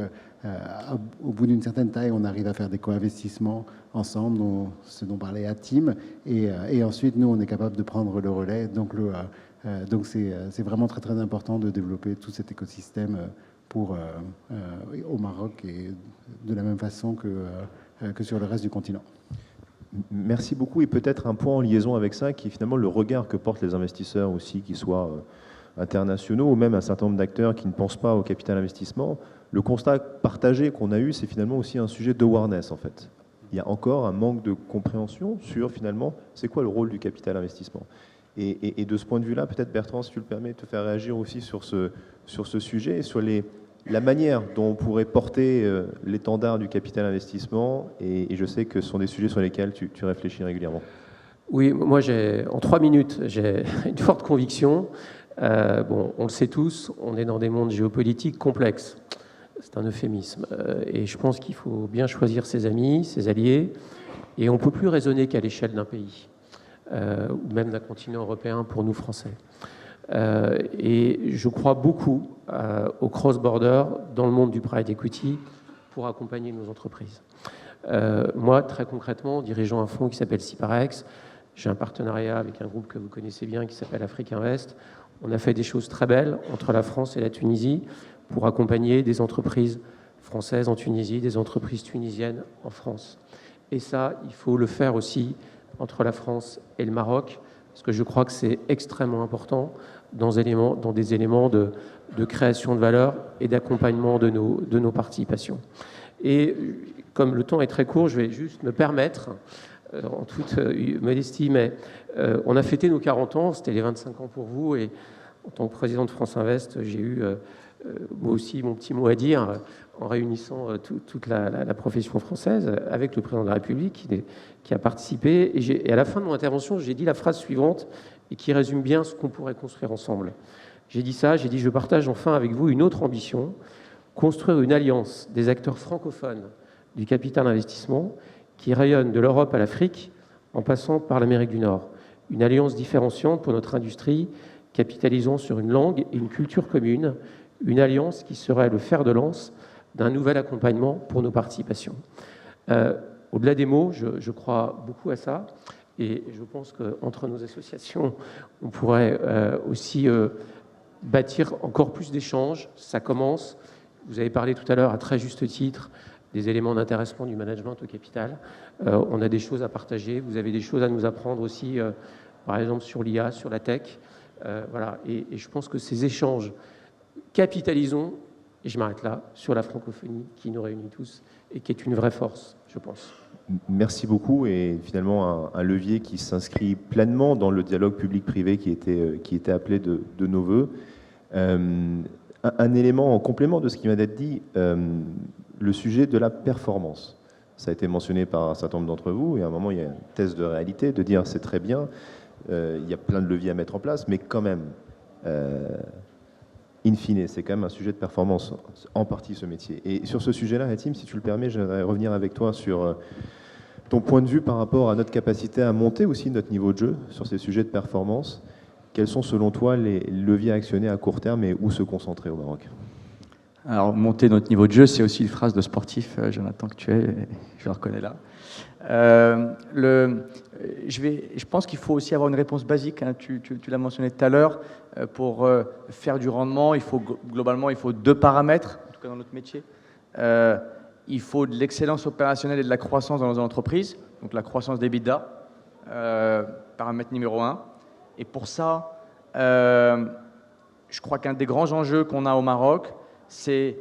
au bout d'une certaine taille, on arrive à faire des co-investissements ensemble, ce dont parlait Hatim. Et ensuite, nous, on est capable de prendre le relais. Donc c'est vraiment très, très important de développer tout cet écosystème au Maroc et de la même façon que sur le reste du continent. Merci beaucoup. Et peut-être un point en liaison avec ça, qui est finalement le regard que portent les investisseurs aussi, qu'ils soient internationaux ou même un certain nombre d'acteurs qui ne pensent pas au capital investissement. Le constat partagé qu'on a eu, c'est finalement aussi un sujet d'awareness en fait. Il y a encore un manque de compréhension sur finalement c'est quoi le rôle du capital investissement. Et de ce point de vue-là, peut-être Bertrand, si tu le permets, te faire réagir aussi sur ce sujet et sur la manière dont on pourrait porter l'étendard du capital investissement, et je sais que ce sont des sujets sur lesquels tu réfléchis régulièrement. Oui, moi, en 3 minutes, j'ai une forte conviction. On le sait tous, on est dans des mondes géopolitiques complexes. c'est un euphémisme. Et je pense qu'il faut bien choisir ses amis, ses alliés, et on ne peut plus raisonner qu'à l'échelle d'un pays, ou même d'un continent européen pour nous Français. Et je crois beaucoup au cross-border dans le monde du private equity pour accompagner nos entreprises. Moi, très concrètement, dirigeant un fonds qui s'appelle Ciparex, j'ai un partenariat avec un groupe que vous connaissez bien qui s'appelle Afrique Invest. On a fait des choses très belles entre la France et la Tunisie pour accompagner des entreprises françaises en Tunisie, des entreprises tunisiennes en France. Et ça, il faut le faire aussi entre la France et le Maroc, parce que je crois que c'est extrêmement important dans des éléments de création de valeur et d'accompagnement de nos participations. Et comme le temps est très court, je vais juste me permettre, en toute modestie, mais on a fêté nos 40 ans, c'était les 25 ans pour vous, et en tant que président de France Invest, j'ai eu moi aussi mon petit mot à dire en réunissant toute la profession française avec le président de la République qui a participé. Et à la fin de mon intervention, j'ai dit la phrase suivante et qui résume bien ce qu'on pourrait construire ensemble. J'ai dit ça, j'ai dit je partage enfin avec vous une autre ambition, construire une alliance des acteurs francophones du capital investissement qui rayonne de l'Europe à l'Afrique en passant par l'Amérique du Nord. Une alliance différenciante pour notre industrie, capitalisant sur une langue et une culture commune, une alliance qui serait le fer de lance d'un nouvel accompagnement pour nos participations. Au-delà des mots, je crois beaucoup à ça, et je pense qu'entre nos associations, on pourrait aussi bâtir encore plus d'échanges. Ça commence. Vous avez parlé tout à l'heure, à très juste titre, des éléments d'intéressement du management au capital. On a des choses à partager. Vous avez des choses à nous apprendre aussi, par exemple sur l'IA, sur la tech. Voilà. Et je pense que ces échanges, capitalisons, et je m'arrête là, sur la francophonie qui nous réunit tous et qui est une vraie force, je pense. Merci beaucoup, et finalement un levier qui s'inscrit pleinement dans le dialogue public-privé qui était appelé de nos voeux. Un élément en complément de ce qui vient d'être dit, le sujet de la performance. Ça a été mentionné par un certain nombre d'entre vous, et à un moment il y a une thèse de réalité de dire c'est très bien, il y a plein de leviers à mettre en place, mais quand même, in fine, c'est quand même un sujet de performance, en partie ce métier. Et sur ce sujet-là, Hatim, si tu le permets, j'aimerais revenir avec toi sur ton point de vue par rapport à notre capacité à monter aussi notre niveau de jeu sur ces sujets de performance. Quels sont selon toi les leviers à actionner à court terme et où se concentrer au Maroc? Alors, monter notre niveau de jeu, c'est aussi une phrase de sportif, Jonathan, que tu es, je le reconnais là. Je pense qu'il faut aussi avoir une réponse basique, hein, tu l'as mentionné tout à l'heure, pour faire du rendement, globalement, il faut 2 paramètres, en tout cas dans notre métier. Il faut de l'excellence opérationnelle et de la croissance dans nos entreprises, donc la croissance d'EBITDA, paramètre numéro 1. Et pour ça, je crois qu'un des grands enjeux qu'on a au Maroc, c'est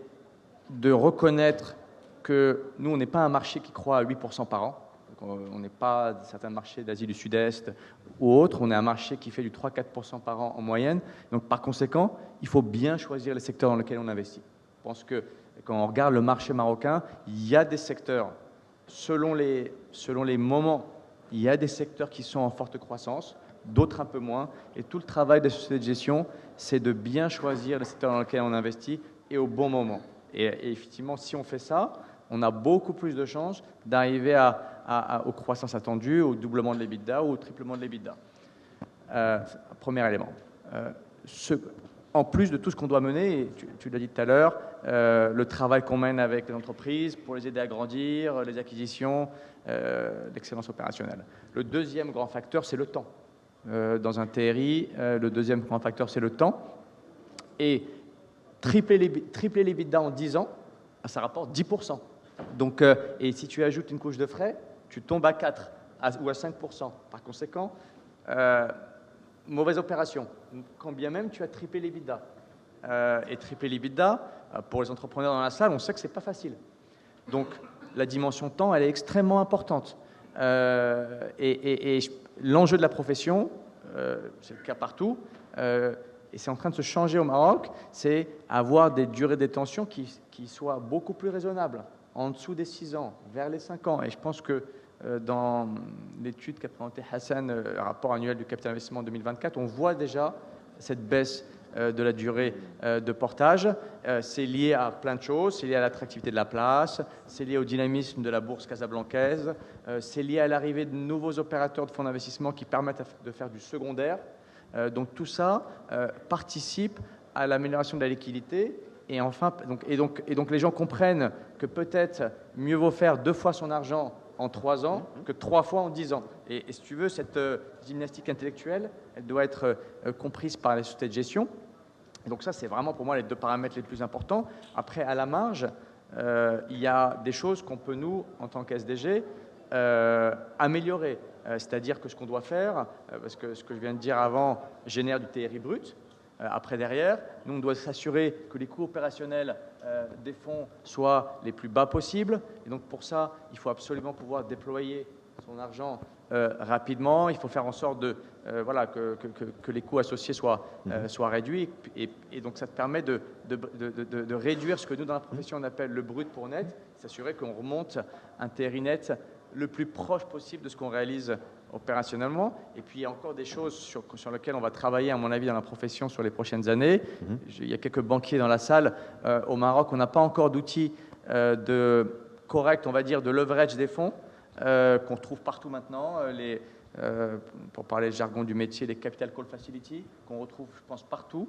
de reconnaître que nous, on n'est pas un marché qui croît à 8% par an. On n'est pas certains marchés d'Asie du Sud-Est ou autres. On est un marché qui fait du 3-4% par an en moyenne. Donc, par conséquent, il faut bien choisir les secteurs dans lesquels on investit. Je pense que quand on regarde le marché marocain, il y a des secteurs, selon les moments, il y a des secteurs qui sont en forte croissance, d'autres un peu moins. Et tout le travail des sociétés de gestion, c'est de bien choisir les secteurs dans lesquels on investit et au bon moment. Et effectivement, si on fait ça, on a beaucoup plus de chances d'arriver aux croissances attendues, au doublement de l'EBITDA ou au triplement de l'EBITDA. Premier élément. En plus de tout ce qu'on doit mener, et tu l'as dit tout à l'heure, le travail qu'on mène avec les entreprises pour les aider à grandir, les acquisitions, l'excellence opérationnelle. Le deuxième grand facteur, c'est le temps. Dans un TRI, le deuxième grand facteur, c'est le temps. Et tripler l'EBITDA en 10 ans, ça rapporte 10%. Donc, et si tu ajoutes une couche de frais, tu tombes à 4 ou à 5%. Par conséquent, mauvaise opération. Quand bien même tu as triplé l'EBITDA. Et tripler l'EBITDA, pour les entrepreneurs dans la salle, on sait que ce n'est pas facile. Donc, la dimension temps, elle est extrêmement importante. Et l'enjeu de la profession, c'est le cas partout, et c'est en train de se changer au Maroc, c'est avoir des durées de détention qui soient beaucoup plus raisonnables, en dessous des 6 ans, vers les 5 ans. Et je pense que dans l'étude qu'a présentée Hassan, rapport annuel du capital investissement 2024, on voit déjà cette baisse de la durée de portage. C'est lié à plein de choses, c'est lié à l'attractivité de la place, c'est lié au dynamisme de la bourse casablancaise, c'est lié à l'arrivée de nouveaux opérateurs de fonds d'investissement qui permettent de faire du secondaire. Donc tout ça participe à l'amélioration de la liquidité. Et enfin, donc les gens comprennent que peut-être mieux vaut faire 2 fois son argent en 3 ans que 3 fois en 10 ans. Et si tu veux, cette gymnastique intellectuelle, elle doit être comprise par les sociétés de gestion. Et donc ça, c'est vraiment pour moi les 2 paramètres les plus importants. Après, à la marge, il y a des choses qu'on peut, nous, en tant qu'SDG, améliorer. C'est-à-dire que ce qu'on doit faire, parce que ce que je viens de dire avant génère du TRI brut, après derrière, nous on doit s'assurer que les coûts opérationnels des fonds soient les plus bas possibles. Et donc pour ça, il faut absolument pouvoir déployer son argent rapidement. Il faut faire en sorte voilà, que les coûts associés soient réduits. Et donc ça te permet de réduire ce que nous dans la profession on appelle le brut pour net, s'assurer qu'on remonte un TRI net le plus proche possible de ce qu'on réalise opérationnellement. Et puis il y a encore des choses sur lesquelles on va travailler, à mon avis, dans la profession sur les prochaines années. Il y a quelques banquiers dans la salle. Au Maroc, on n'a pas encore d'outils corrects, on va dire, de leverage des fonds qu'on trouve partout maintenant. Pour parler le jargon du métier, les capital call facility, qu'on retrouve, je pense, partout,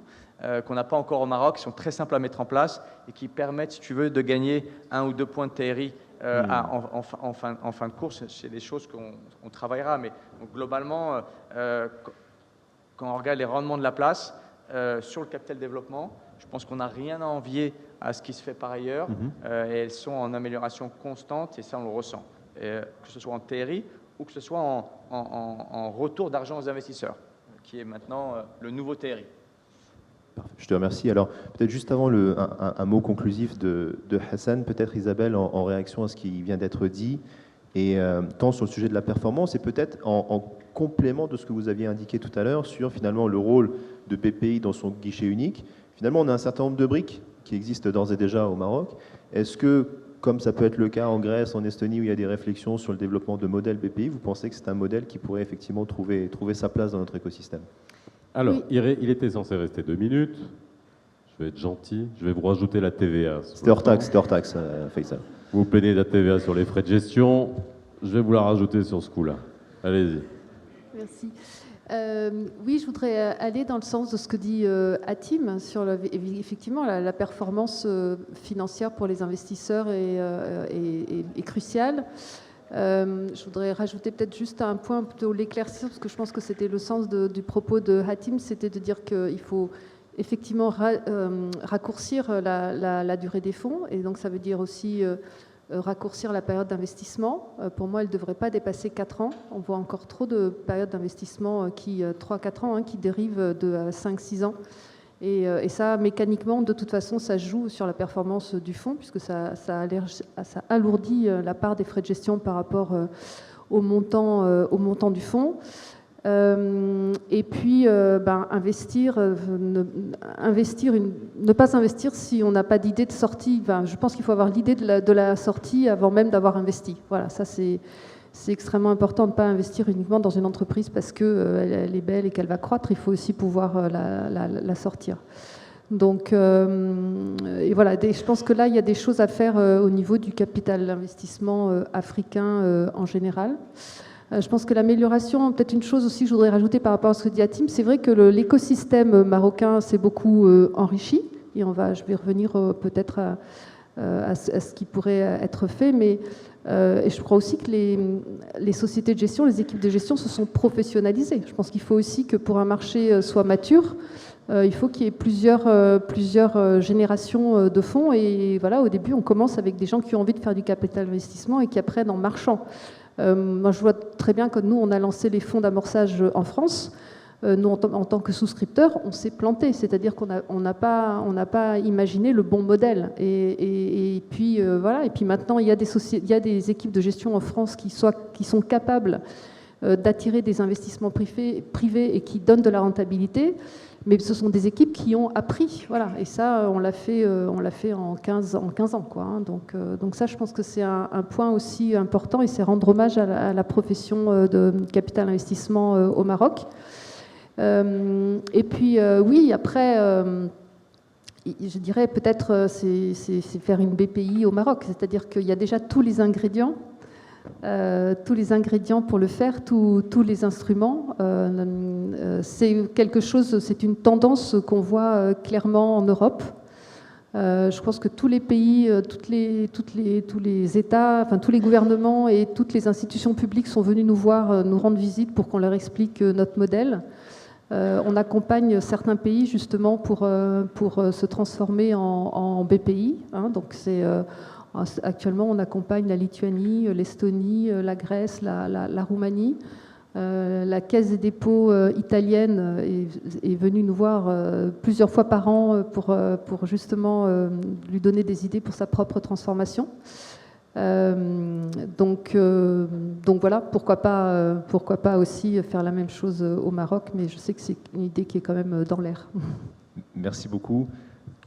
qu'on n'a pas encore au Maroc, qui sont très simples à mettre en place et qui permettent, si tu veux, de gagner 1 ou 2 points de TRI en fin de course. C'est des choses qu'on travaillera, mais donc, globalement, quand on regarde les rendements de la place sur le capital développement, je pense qu'on n'a rien à envier à ce qui se fait par ailleurs, et elles sont en amélioration constante, et ça on le ressent, que ce soit en TRI ou que ce soit en retour d'argent aux investisseurs, qui est maintenant le nouveau TRI. Parfait. Je te remercie. Alors, peut-être juste avant un mot conclusif de Hassan, peut-être Isabelle, en réaction à ce qui vient d'être dit, et tant sur le sujet de la performance, et peut-être en complément de ce que vous aviez indiqué tout à l'heure sur finalement le rôle de BPI dans son guichet unique. Finalement, on a un certain nombre de briques qui existent d'ores et déjà au Maroc. Est-ce que, comme ça peut être le cas en Grèce, en Estonie, où il y a des réflexions sur le développement de modèles BPI, vous pensez que c'est un modèle qui pourrait effectivement trouver sa place dans notre écosystème? Alors, Oui. il était censé rester 2 minutes. Je vais être gentil. Je vais vous rajouter la TVA. C'était hors taxe, Faisal. Vous vous plaignez de la TVA sur les frais de gestion. Je vais vous la rajouter sur ce coup-là. Allez-y. Merci. Oui, je voudrais aller dans le sens de ce que dit Hatim sur effectivement la performance financière pour les investisseurs est cruciale. Je voudrais rajouter peut-être juste un point, plutôt l'éclaircir, parce que je pense que c'était le sens du propos de Hatim, c'était de dire qu'il faut effectivement raccourcir la durée des fonds, et donc ça veut dire aussi raccourcir la période d'investissement. Pour moi, elle ne devrait pas dépasser 4 ans. On voit encore trop de périodes d'investissement 3-4 ans, qui dérivent de 5-6 ans. Et ça, mécaniquement, de toute façon, ça joue sur la performance du fonds, puisque ça alourdit la part des frais de gestion par rapport au montant du fonds. Et puis, ne pas investir si on n'a pas d'idée de sortie. Je pense qu'il faut avoir l'idée de la sortie avant même d'avoir investi. Voilà, ça c'est extrêmement important de ne pas investir uniquement dans une entreprise parce qu'elle est belle et qu'elle va croître. Il faut aussi pouvoir la sortir. Donc, et voilà, je pense que là, il y a des choses à faire au niveau du capital d'investissement africain en général. Je pense que l'amélioration, peut-être une chose aussi que je voudrais rajouter par rapport à ce que dit Hatim, c'est vrai que l'écosystème marocain s'est beaucoup enrichi, et je vais revenir peut-être à ce qui pourrait être fait, mais et je crois aussi que les sociétés de gestion, les équipes de gestion se sont professionnalisées. Je pense qu'il faut aussi que pour un marché soit mature, il faut qu'il y ait plusieurs générations de fonds, et voilà, au début on commence avec des gens qui ont envie de faire du capital d'investissement et qui apprennent en marchant. Moi, je vois très bien que nous, on a lancé les fonds d'amorçage en France. Nous, en tant que souscripteurs, on s'est planté, c'est-à-dire qu'on n'a pas imaginé le bon modèle. Et puis voilà. Et puis maintenant, il y a des équipes de gestion en France qui sont capables d'attirer des investissements privés et qui donnent de la rentabilité. Mais ce sont des équipes qui ont appris, voilà. Et ça, on l'a fait en 15 ans, quoi. Hein. Donc ça, je pense que c'est un point aussi important, et c'est rendre hommage à la profession de capital investissement au Maroc. Et puis, oui, après, je dirais peut-être c'est faire une BPI au Maroc, c'est-à-dire qu'il y a déjà tous les ingrédients pour le faire, tous les instruments. C'est quelque chose, c'est une tendance qu'on voit clairement en Europe. Je pense que tous les pays, tous les États, enfin tous les gouvernements et toutes les institutions publiques sont venus nous voir, nous rendre visite pour qu'on leur explique notre modèle. On accompagne certains pays justement pour se transformer en BPI. Hein, donc actuellement, on accompagne la Lituanie, l'Estonie, la Grèce, la Roumanie. La Caisse des dépôts italienne est venue nous voir plusieurs fois par an pour justement lui donner des idées pour sa propre transformation. Donc voilà, pourquoi pas aussi faire la même chose au Maroc, mais je sais que c'est une idée qui est quand même dans l'air. Merci beaucoup.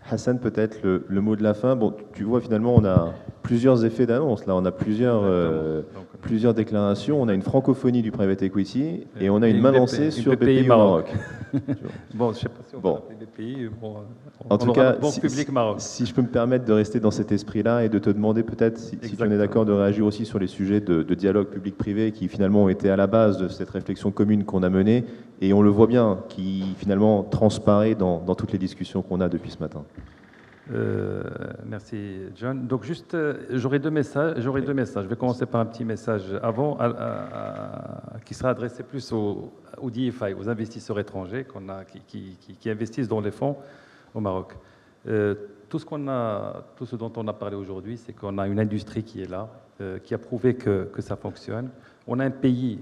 Hassan, peut-être le mot de la fin. Bon, tu vois, finalement, on a plusieurs effets d'annonce. Là, on a plusieurs déclarations. On a une francophonie du private equity et on a une main lancée sur BPI au Maroc. Bon, je ne sais pas si on va appeler BPI. Bon, en tout cas, public Maroc. Si je peux me permettre de rester dans cet esprit-là et de te demander peut-être, si tu en es d'accord, de réagir aussi sur les sujets de dialogue public-privé qui finalement ont été à la base de cette réflexion commune qu'on a menée et on le voit bien, qui finalement transparaît dans toutes les discussions qu'on a depuis ce matin. Merci John. Donc juste, j'aurai deux messages. Je vais commencer par un petit message avant qui sera adressé plus aux DFI, aux investisseurs étrangers qui investissent dans les fonds au Maroc. Tout ce dont on a parlé aujourd'hui, c'est qu'on a une industrie qui est là, qui a prouvé que ça fonctionne. On a un pays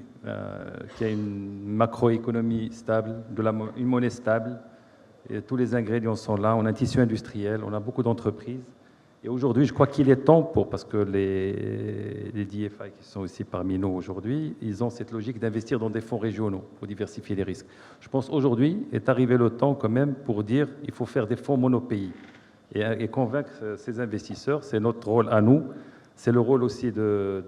qui a une macroéconomie stable, une monnaie stable. Et tous les ingrédients sont là, on a un tissu industriel, on a beaucoup d'entreprises. Et aujourd'hui, je crois qu'il est temps parce que les DFI qui sont aussi parmi nous aujourd'hui, ils ont cette logique d'investir dans des fonds régionaux pour diversifier les risques. Je pense qu'aujourd'hui est arrivé le temps quand même pour dire qu'il faut faire des fonds monopays et convaincre ces investisseurs. C'est notre rôle à nous, c'est le rôle aussi de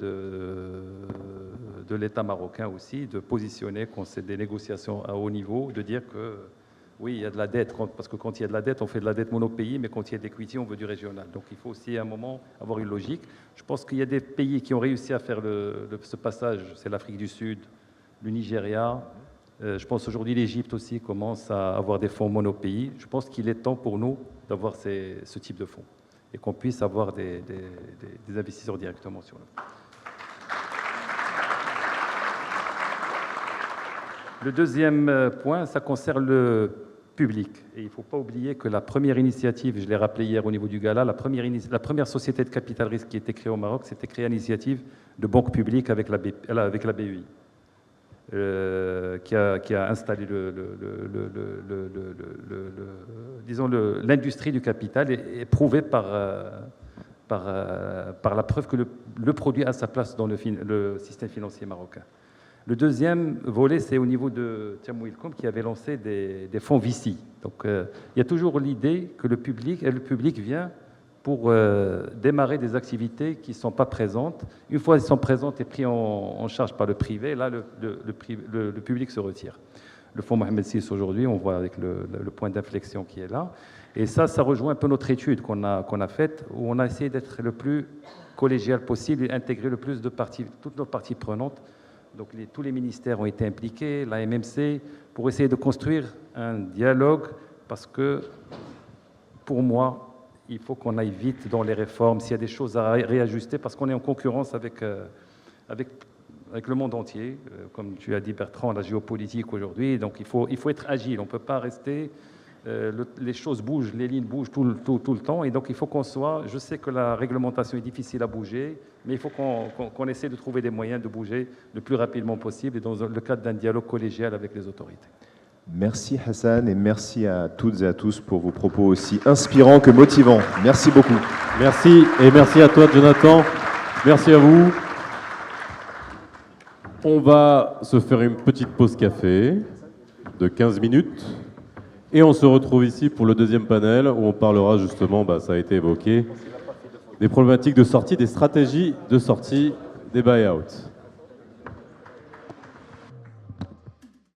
l'État marocain aussi, de positionner quand c'est des négociations à haut niveau, de dire que oui, il y a de la dette, parce que quand il y a de la dette, on fait de la dette monopays, mais quand il y a de l'equity, on veut du régional. Donc il faut aussi à un moment avoir une logique. Je pense qu'il y a des pays qui ont réussi à faire ce passage, c'est l'Afrique du Sud, le Nigeria. Je pense aujourd'hui l'Égypte aussi commence à avoir des fonds monopays. Je pense qu'il est temps pour nous d'avoir ce type de fonds et qu'on puisse avoir des investisseurs directement sur nous. Le deuxième point, ça concerne le public. Et il ne faut pas oublier que la première initiative, je l'ai rappelé hier au niveau du gala, la première société de capital risque qui a été créée au Maroc, c'était créée à l'initiative de banque publique avec la BEI, qui a installé l'industrie du capital et prouvé par la preuve que le produit a sa place dans le système financier marocain. Le deuxième volet, c'est au niveau de Tchamouilkoum qui avait lancé des fonds VC. Donc, il y a toujours l'idée que le public vient pour démarrer des activités qui ne sont pas présentes. Une fois qu'elles sont présentes et prises en charge par le privé, là, le public se retire. Le fonds Mohamed VI, aujourd'hui, on voit avec le point d'inflexion qui est là. Et ça rejoint un peu notre étude qu'on a faite, où on a essayé d'être le plus collégial possible et intégrer le plus de parties, toutes nos parties prenantes. Donc tous les ministères ont été impliqués, la MMC, pour essayer de construire un dialogue, parce que pour moi, il faut qu'on aille vite dans les réformes, s'il y a des choses à réajuster, parce qu'on est en concurrence avec le monde entier. Comme tu as dit Bertrand, la géopolitique aujourd'hui, donc il faut être agile, on ne peut pas rester... les choses bougent, les lignes bougent tout le temps, et donc il faut qu'on soit... Je sais que la réglementation est difficile à bouger, mais il faut qu'on essaie de trouver des moyens de bouger le plus rapidement possible, et dans le cadre d'un dialogue collégial avec les autorités. Merci Hassan, et merci à toutes et à tous pour vos propos aussi inspirants que motivants. Merci beaucoup. Merci, et merci à toi Jonathan. Merci à vous. On va se faire une petite pause café de 15 minutes. Et on se retrouve ici pour le deuxième panel où on parlera justement, ça a été évoqué, des problématiques de sortie, des stratégies de sortie des buyouts.